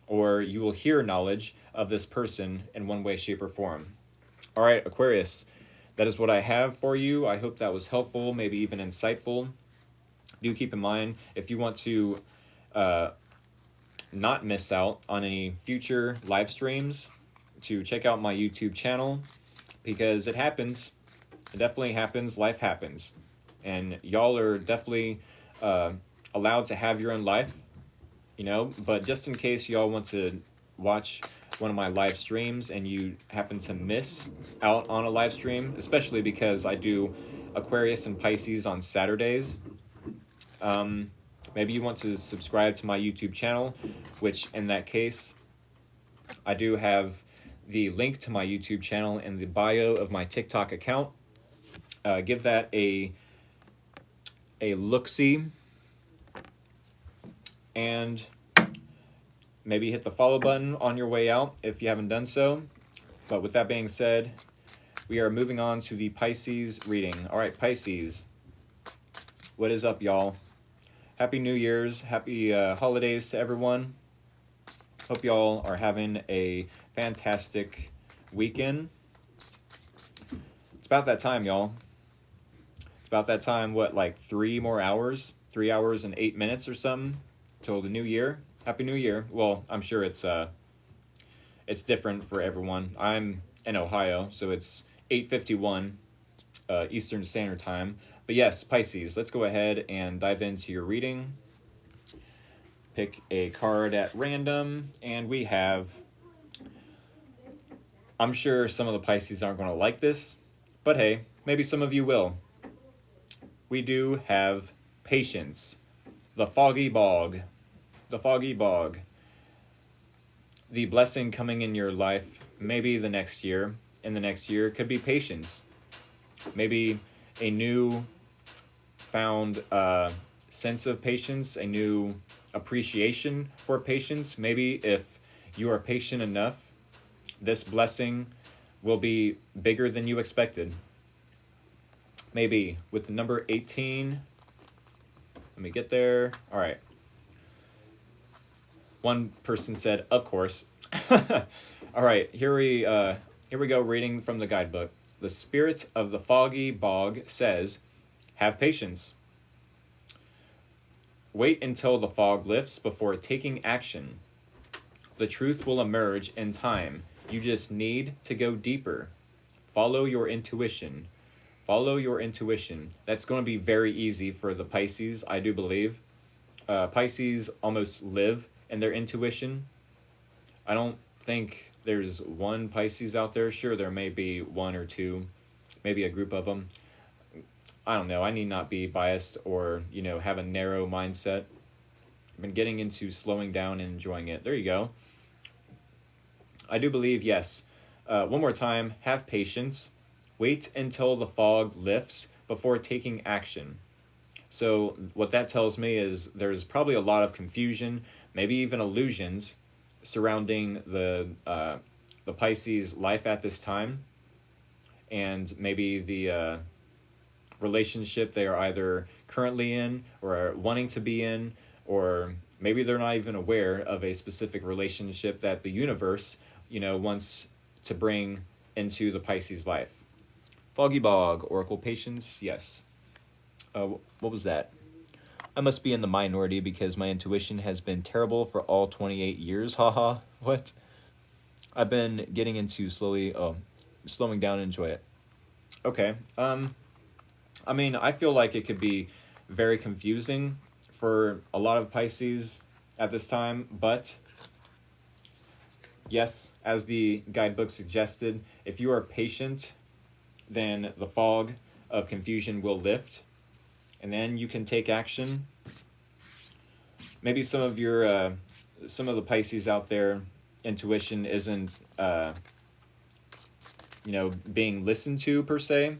or you will hear knowledge of this person in one way, shape, or form. All right, Aquarius, that is what I have for you. I hope that was helpful, maybe even insightful. Do keep in mind, if you want to not miss out on any future live streams, to check out my YouTube channel, because it happens. It definitely happens. Life happens. And y'all are definitely allowed to have your own life, you know, but just in case y'all want to watch one of my live streams and you happen to miss out on a live stream, especially because I do Aquarius and Pisces on Saturdays, maybe you want to subscribe to my YouTube channel, which in that case, I do have the link to my YouTube channel in the bio of my TikTok account. Give that a look-see, and maybe hit the follow button on your way out if you haven't done so. But with that being said, we are moving on to the Pisces reading. All right, Pisces, what is up, y'all? Happy New Year's, happy holidays to everyone. Hope y'all are having a fantastic weekend. It's about that time, y'all. It's about that time, what, like 3 more hours? 3 hours and 8 minutes or something till the new year. Happy New Year. Well, I'm sure it's different for everyone. I'm in Ohio, so it's 8:51 Eastern Standard Time. But yes, Pisces, let's go ahead and dive into your reading. Pick a card at random, and we have... I'm sure some of the Pisces aren't going to like this, but hey, maybe some of you will. We do have Patience, the Foggy Bog. The Foggy Bog. The blessing coming in your life, maybe the next year. In the next year could be patience. Maybe a new found sense of patience, a new appreciation for patience. Maybe if you are patient enough, this blessing will be bigger than you expected. Maybe with the number 18. Let me get there. All right. One person said, of course. All right, here we go, reading from the guidebook. The spirit of the Foggy Bog says, have patience. Wait until the fog lifts before taking action. The truth will emerge in time. You just need to go deeper. Follow your intuition. Follow your intuition. That's going to be very easy for the Pisces, I do believe. Pisces almost live in their intuition. I don't think there's one Pisces out there. Sure, there may be one or two, maybe a group of them. I don't know. I need not be biased or, have a narrow mindset. I've been getting into slowing down and enjoying it. There you go. I do believe, yes. One more time, have patience. Wait until the fog lifts before taking action. So what that tells me is there's probably a lot of confusion, maybe even illusions surrounding the Pisces life at this time, and maybe the relationship they are either currently in or are wanting to be in, or maybe they're not even aware of a specific relationship that the universe, wants to bring into the Pisces life. Foggy Bog, Oracle Patience, yes. What was that? I must be in the minority because my intuition has been terrible for all 28 years. Haha. What? I've been getting into slowing down and enjoy it. Okay. I feel like it could be very confusing for a lot of Pisces at this time, but yes, as the guidebook suggested, if you are patient, then the fog of confusion will lift, and then you can take action. Maybe some of the Pisces out there, intuition isn't, being listened to per se.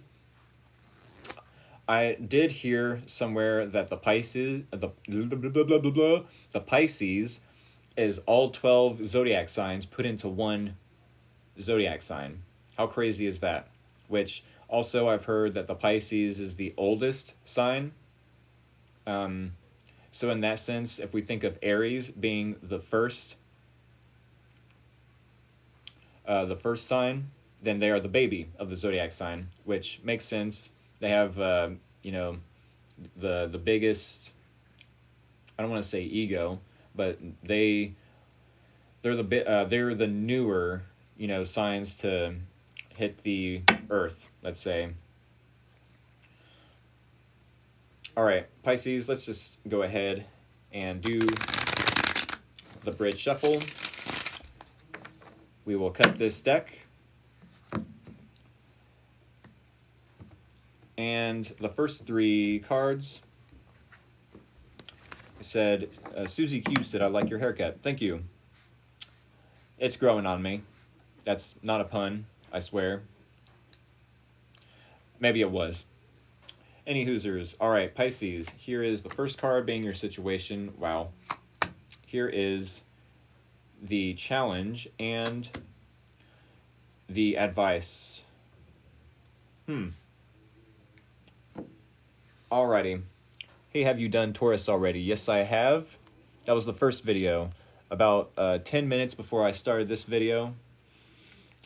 I did hear somewhere that the Pisces is all 12 zodiac signs put into one zodiac sign. How crazy is that? Which also I've heard that the Pisces is the oldest sign. So in that sense, if we think of Aries being the first sign, then they are the baby of the zodiac sign, which makes sense. They have, you know, the biggest, I don't want to say ego, but they're the newer, signs to hit the earth, let's say. All right, Pisces, let's just go ahead and do the bridge shuffle. We will cut this deck. And the first three cards, I said, Susie Q said, I like your haircut. Thank you. It's growing on me. That's not a pun, I swear. Maybe it was. Any hoosers. All right, Pisces, here is the first card being your situation. Wow. Here is the challenge and the advice. Alrighty. Hey, have you done Taurus already? Yes, I have. That was the first video. About 10 minutes before I started this video,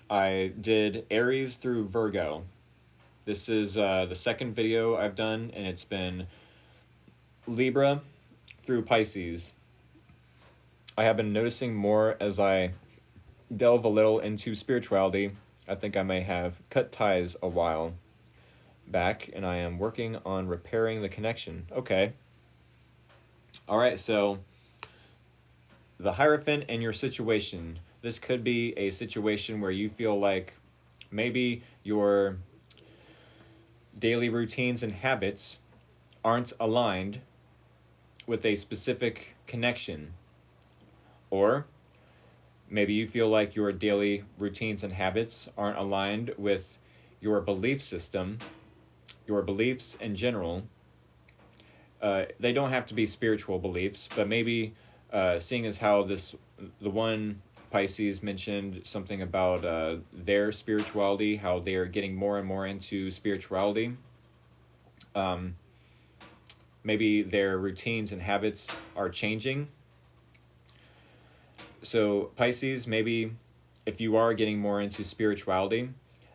I did Aries through Virgo. This is the second video I've done, and it's been Libra through Pisces. I have been noticing more as I delve a little into spirituality. I think I may have cut ties a while back, and I am working on repairing the connection. Okay. All right, so the Hierophant and your situation. This could be a situation where you feel like maybe your daily routines and habits aren't aligned with a specific connection. Or maybe you feel like your daily routines and habits aren't aligned with your belief system, your beliefs in general. They don't have to be spiritual beliefs, but maybe seeing as how the one Pisces mentioned something about their spirituality, how they're getting more and more into spirituality. Maybe their routines and habits are changing. So Pisces, maybe if you are getting more into spirituality,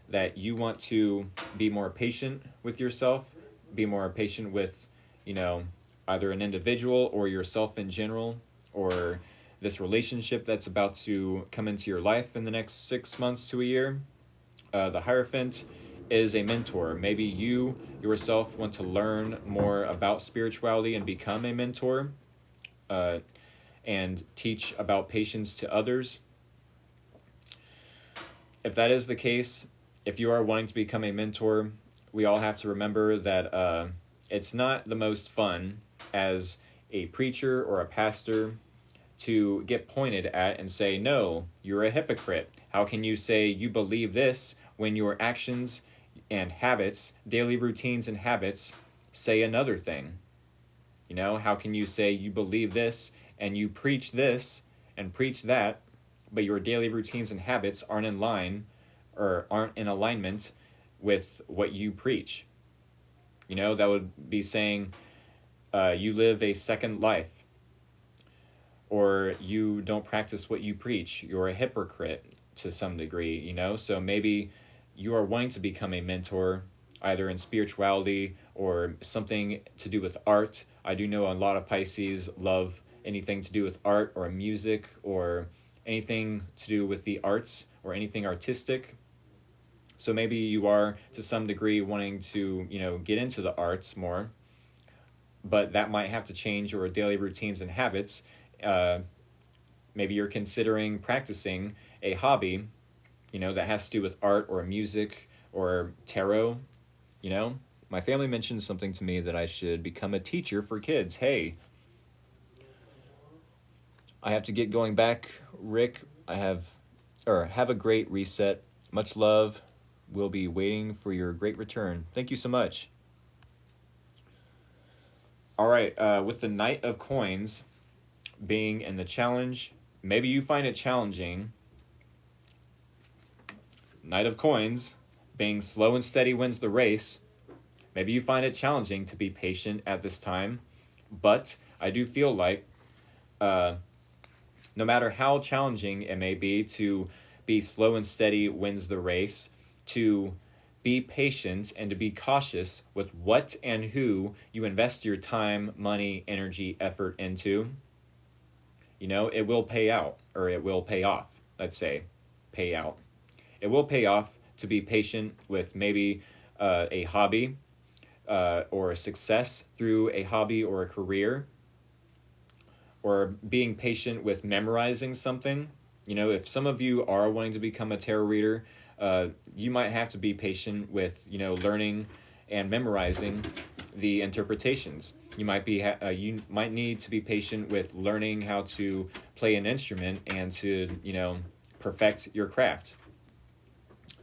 that you want to be more patient with yourself, be more patient with, either an individual or yourself in general, or this relationship that's about to come into your life in the next 6 months to a year. The Hierophant is a mentor. Maybe you yourself want to learn more about spirituality and become a mentor, and teach about patience to others. If that is the case, if you are wanting to become a mentor, we all have to remember that it's not the most fun as a preacher or a pastor to get pointed at and say, no, you're a hypocrite. How can you say you believe this when your actions and habits, daily routines and habits, say another thing? How can you say you believe this and you preach this and preach that, but your daily routines and habits aren't in line or aren't in alignment with what you preach? That would be saying you live a second life, or you don't practice what you preach. You're a hypocrite to some degree, So maybe you are wanting to become a mentor, either in spirituality or something to do with art. I do know a lot of Pisces love anything to do with art or music or anything to do with the arts or anything artistic. So maybe you are, to some degree, wanting to, get into the arts more, but that might have to change your daily routines and habits. Maybe you're considering practicing a hobby, that has to do with art or music or tarot. My family mentioned something to me that I should become a teacher for kids. Hey, I have to get going back. Rick, have a great reset. Much love. We'll be waiting for your great return. Thank you so much. All right, with the Knight of Coins being in the challenge, maybe you find it challenging. Knight of Coins being slow and steady wins the race. Maybe you find it challenging to be patient at this time, But I do feel like no matter how challenging it may be, to be slow and steady wins the race, to be patient and to be cautious with what and who you invest your time, money, energy, effort into. You know, it will pay out, or it will pay off. Let's say pay out. It will pay off to be patient with maybe a hobby or a success through a hobby or a career, or being patient with memorizing something. You know, if some of you are wanting to become a tarot reader, you might have to be patient with, you know, learning and memorizing the interpretations. You might need to be patient with learning how to play an instrument and to, you know, perfect your craft.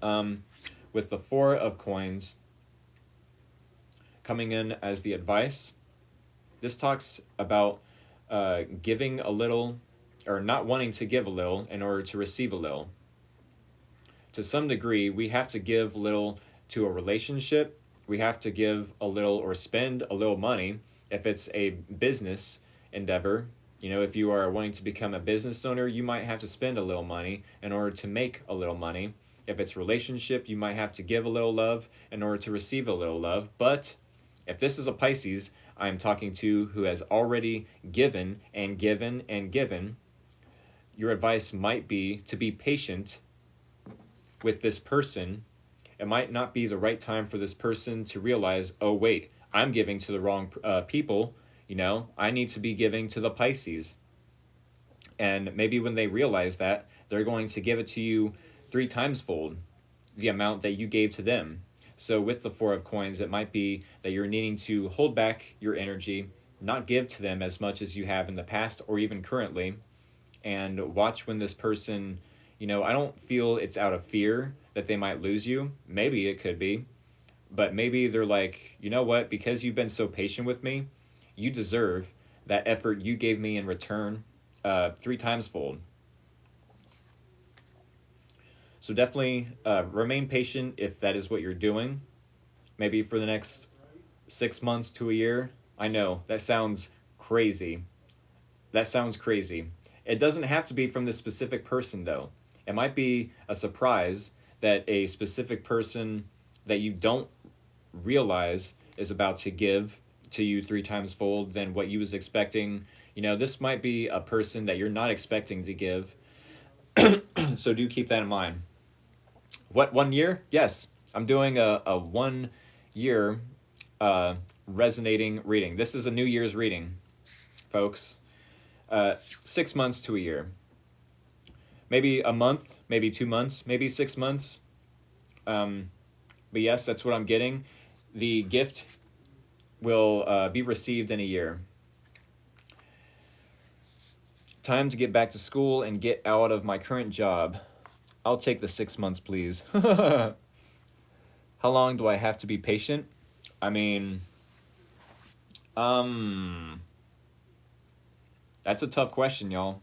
With the Four of Coins coming in as the advice, this talks about giving a little, or not wanting to give a little in order to receive a little. To some degree, we have to give little to a relationship. We have to give a little or spend a little money if it's a business endeavor. You know, if you are wanting to become a business owner, you might have to spend a little money in order to make a little money. If it's relationship, you might have to give a little love in order to receive a little love. But if this is a Pisces I'm talking to who has already given and given and given, your advice might be to be patient with this person. It might not be the right time for this person to realize, oh, wait, I'm giving to the wrong people. You know, I need to be giving to the Pisces. And maybe when they realize that, they're going to give it to you 3 times fold the amount that you gave to them. So with the Four of Coins, it might be that you're needing to hold back your energy, not give to them as much as you have in the past or even currently, and watch when this person, you know, I don't feel it's out of fear that they might lose you. Maybe it could be. But maybe they're like, you know what, because you've been so patient with me, you deserve that effort you gave me in return 3 times fold. So definitely remain patient if that is what you're doing. Maybe for the next 6 months to a year. I know, that sounds crazy. That sounds crazy. It doesn't have to be from this specific person, though. It might be a surprise that a specific person that you don't realize is about to give to you 3 times fold than what you was expecting. You know, this might be a person that you're not expecting to give. So do keep that in mind. What, 1 year? Yes, I'm doing a 1 year resonating reading. This is a New Year's reading, folks. 6 months to a year. Maybe a month, maybe 2 months, maybe 6 months. But yes, that's what I'm getting. The gift will be received in a year. Time to get back to school and get out of my current job. I'll take the 6 months, please. How long do I have to be patient? I mean, that's a tough question, y'all.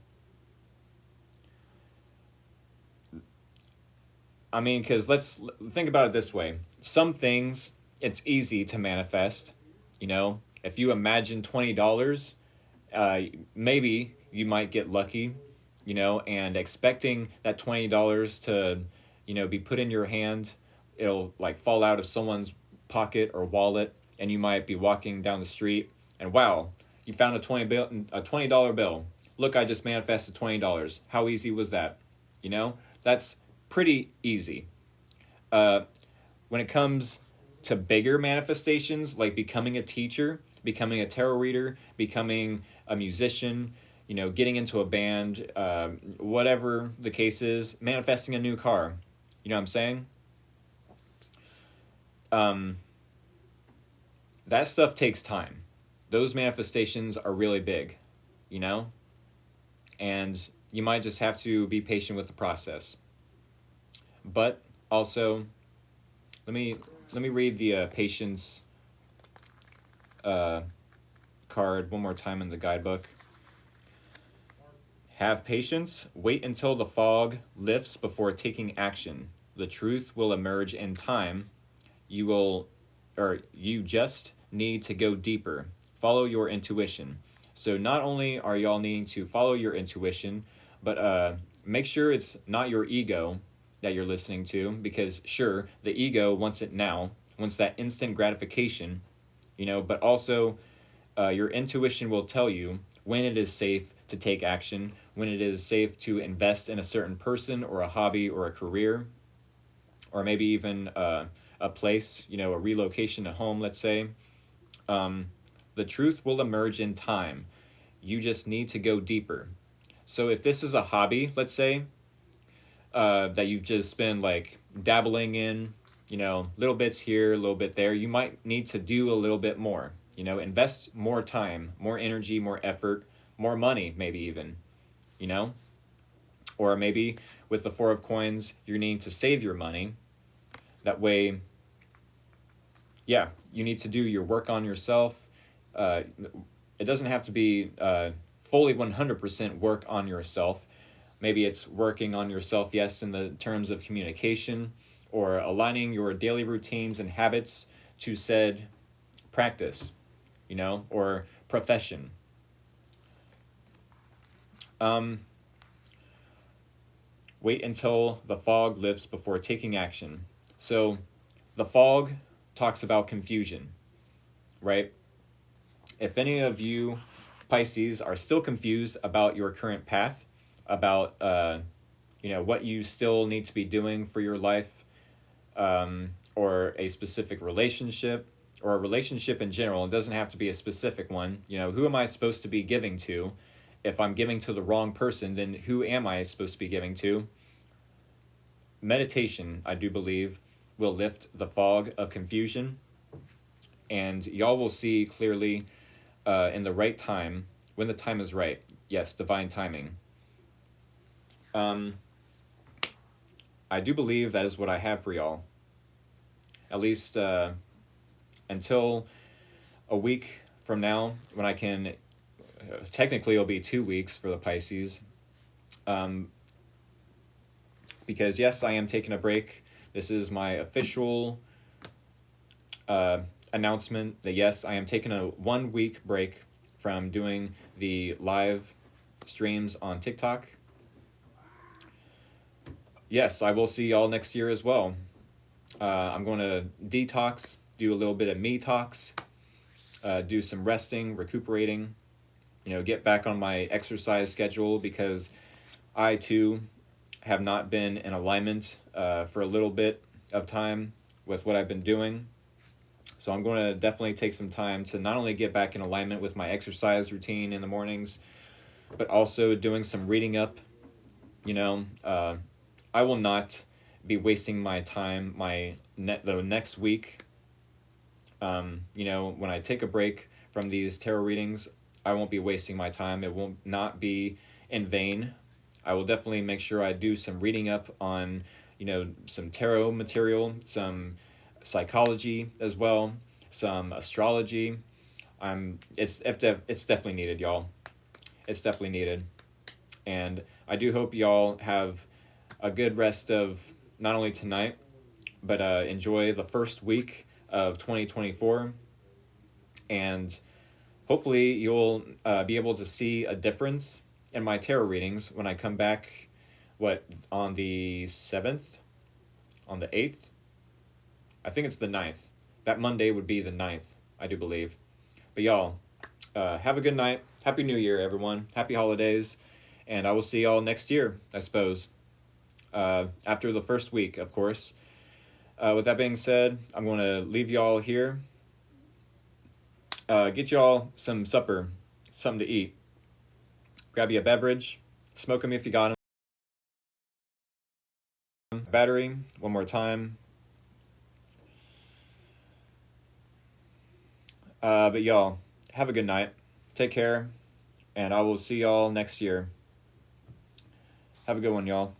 I mean, because let's think about it this way. Some things, it's easy to manifest. You know, if you imagine $20, maybe you might get lucky, you know, and expecting that $20 to, you know, be put in your hand, it'll like fall out of someone's pocket or wallet, and you might be walking down the street and wow, you found a $20 bill. Look, I just manifested $20. How easy was that? You know, that's pretty easy. When it comes to bigger manifestations, like becoming a teacher, becoming a tarot reader, becoming a musician, you know, getting into a band, whatever the case is, manifesting a new car. You know what I'm saying? That stuff takes time. Those manifestations are really big, you know? And you might just have to be patient with the process. But also, let me read the patience card one more time in the guidebook. Have patience. Wait until the fog lifts before taking action. The truth will emerge in time. You just need to go deeper. follow your intuition. So not only are y'all needing to follow your intuition, but make sure it's not your ego that you're listening to, because sure, the ego wants it now, wants that instant gratification, but also your intuition will tell you when it is safe to take action, when it is safe to invest in a certain person or a hobby or a career, or maybe even a place, a relocation, a home, let's say. The truth will emerge in time. You just need to go deeper. So if this is a hobby, let's say, that you've just been like dabbling in, little bits here, a little bit there, you might need to do a little bit more, invest more time, more energy, more effort, more money, maybe even, or maybe with the Four of Coins, you're needing to save your money. That way, yeah, you need to do your work on yourself. It doesn't have to be fully 100% work on yourself. Maybe it's working on yourself, yes, in the terms of communication, or aligning your daily routines and habits to said practice, or profession. Wait until the fog lifts before taking action. So the fog talks about confusion, right? If any of you Pisces are still confused about your current path, about what you still need to be doing for your life, or a specific relationship, or a relationship in general, it doesn't have to be a specific one. Who am I supposed to be giving to? If I'm giving to the wrong person, then who am I supposed to be giving to? Meditation, I do believe, will lift the fog of confusion, and y'all will see clearly in the right time, when the time is right. Yes, divine timing. I do believe that is what I have for y'all. At least until a week from now, when I can, technically it'll be 2 weeks for the Pisces. Because yes, I am taking a break. This is my official announcement that yes, I am taking a 1 week break from doing the live streams on TikTok. Yes, I will see y'all next year as well. I'm going to detox, do a little bit of me talks, do some resting, recuperating, get back on my exercise schedule, because I too have not been in alignment for a little bit of time with what I've been doing. So I'm going to definitely take some time to not only get back in alignment with my exercise routine in the mornings, but also doing some reading up. I will not be wasting my time the next week. When I take a break from these tarot readings, I won't be wasting my time. It will not be in vain. I will definitely make sure I do some reading up on, some tarot material, some psychology as well, some astrology. It's definitely needed, y'all. It's definitely needed. And I do hope y'all have a good rest of not only tonight, but enjoy the first week of 2024. And hopefully you'll be able to see a difference in my tarot readings when I come back, on the 7th? On the 8th? I think it's the 9th. That Monday would be the 9th, I do believe. But y'all, have a good night. Happy New Year, everyone. Happy holidays. And I will see y'all next year, I suppose. After the first week, of course. With that being said, I'm going to leave y'all here. Get y'all some supper, something to eat. Grab you a beverage. Smoke them if you got them. Battery, one more time. But y'all, have a good night. Take care. And I will see y'all next year. Have a good one, y'all.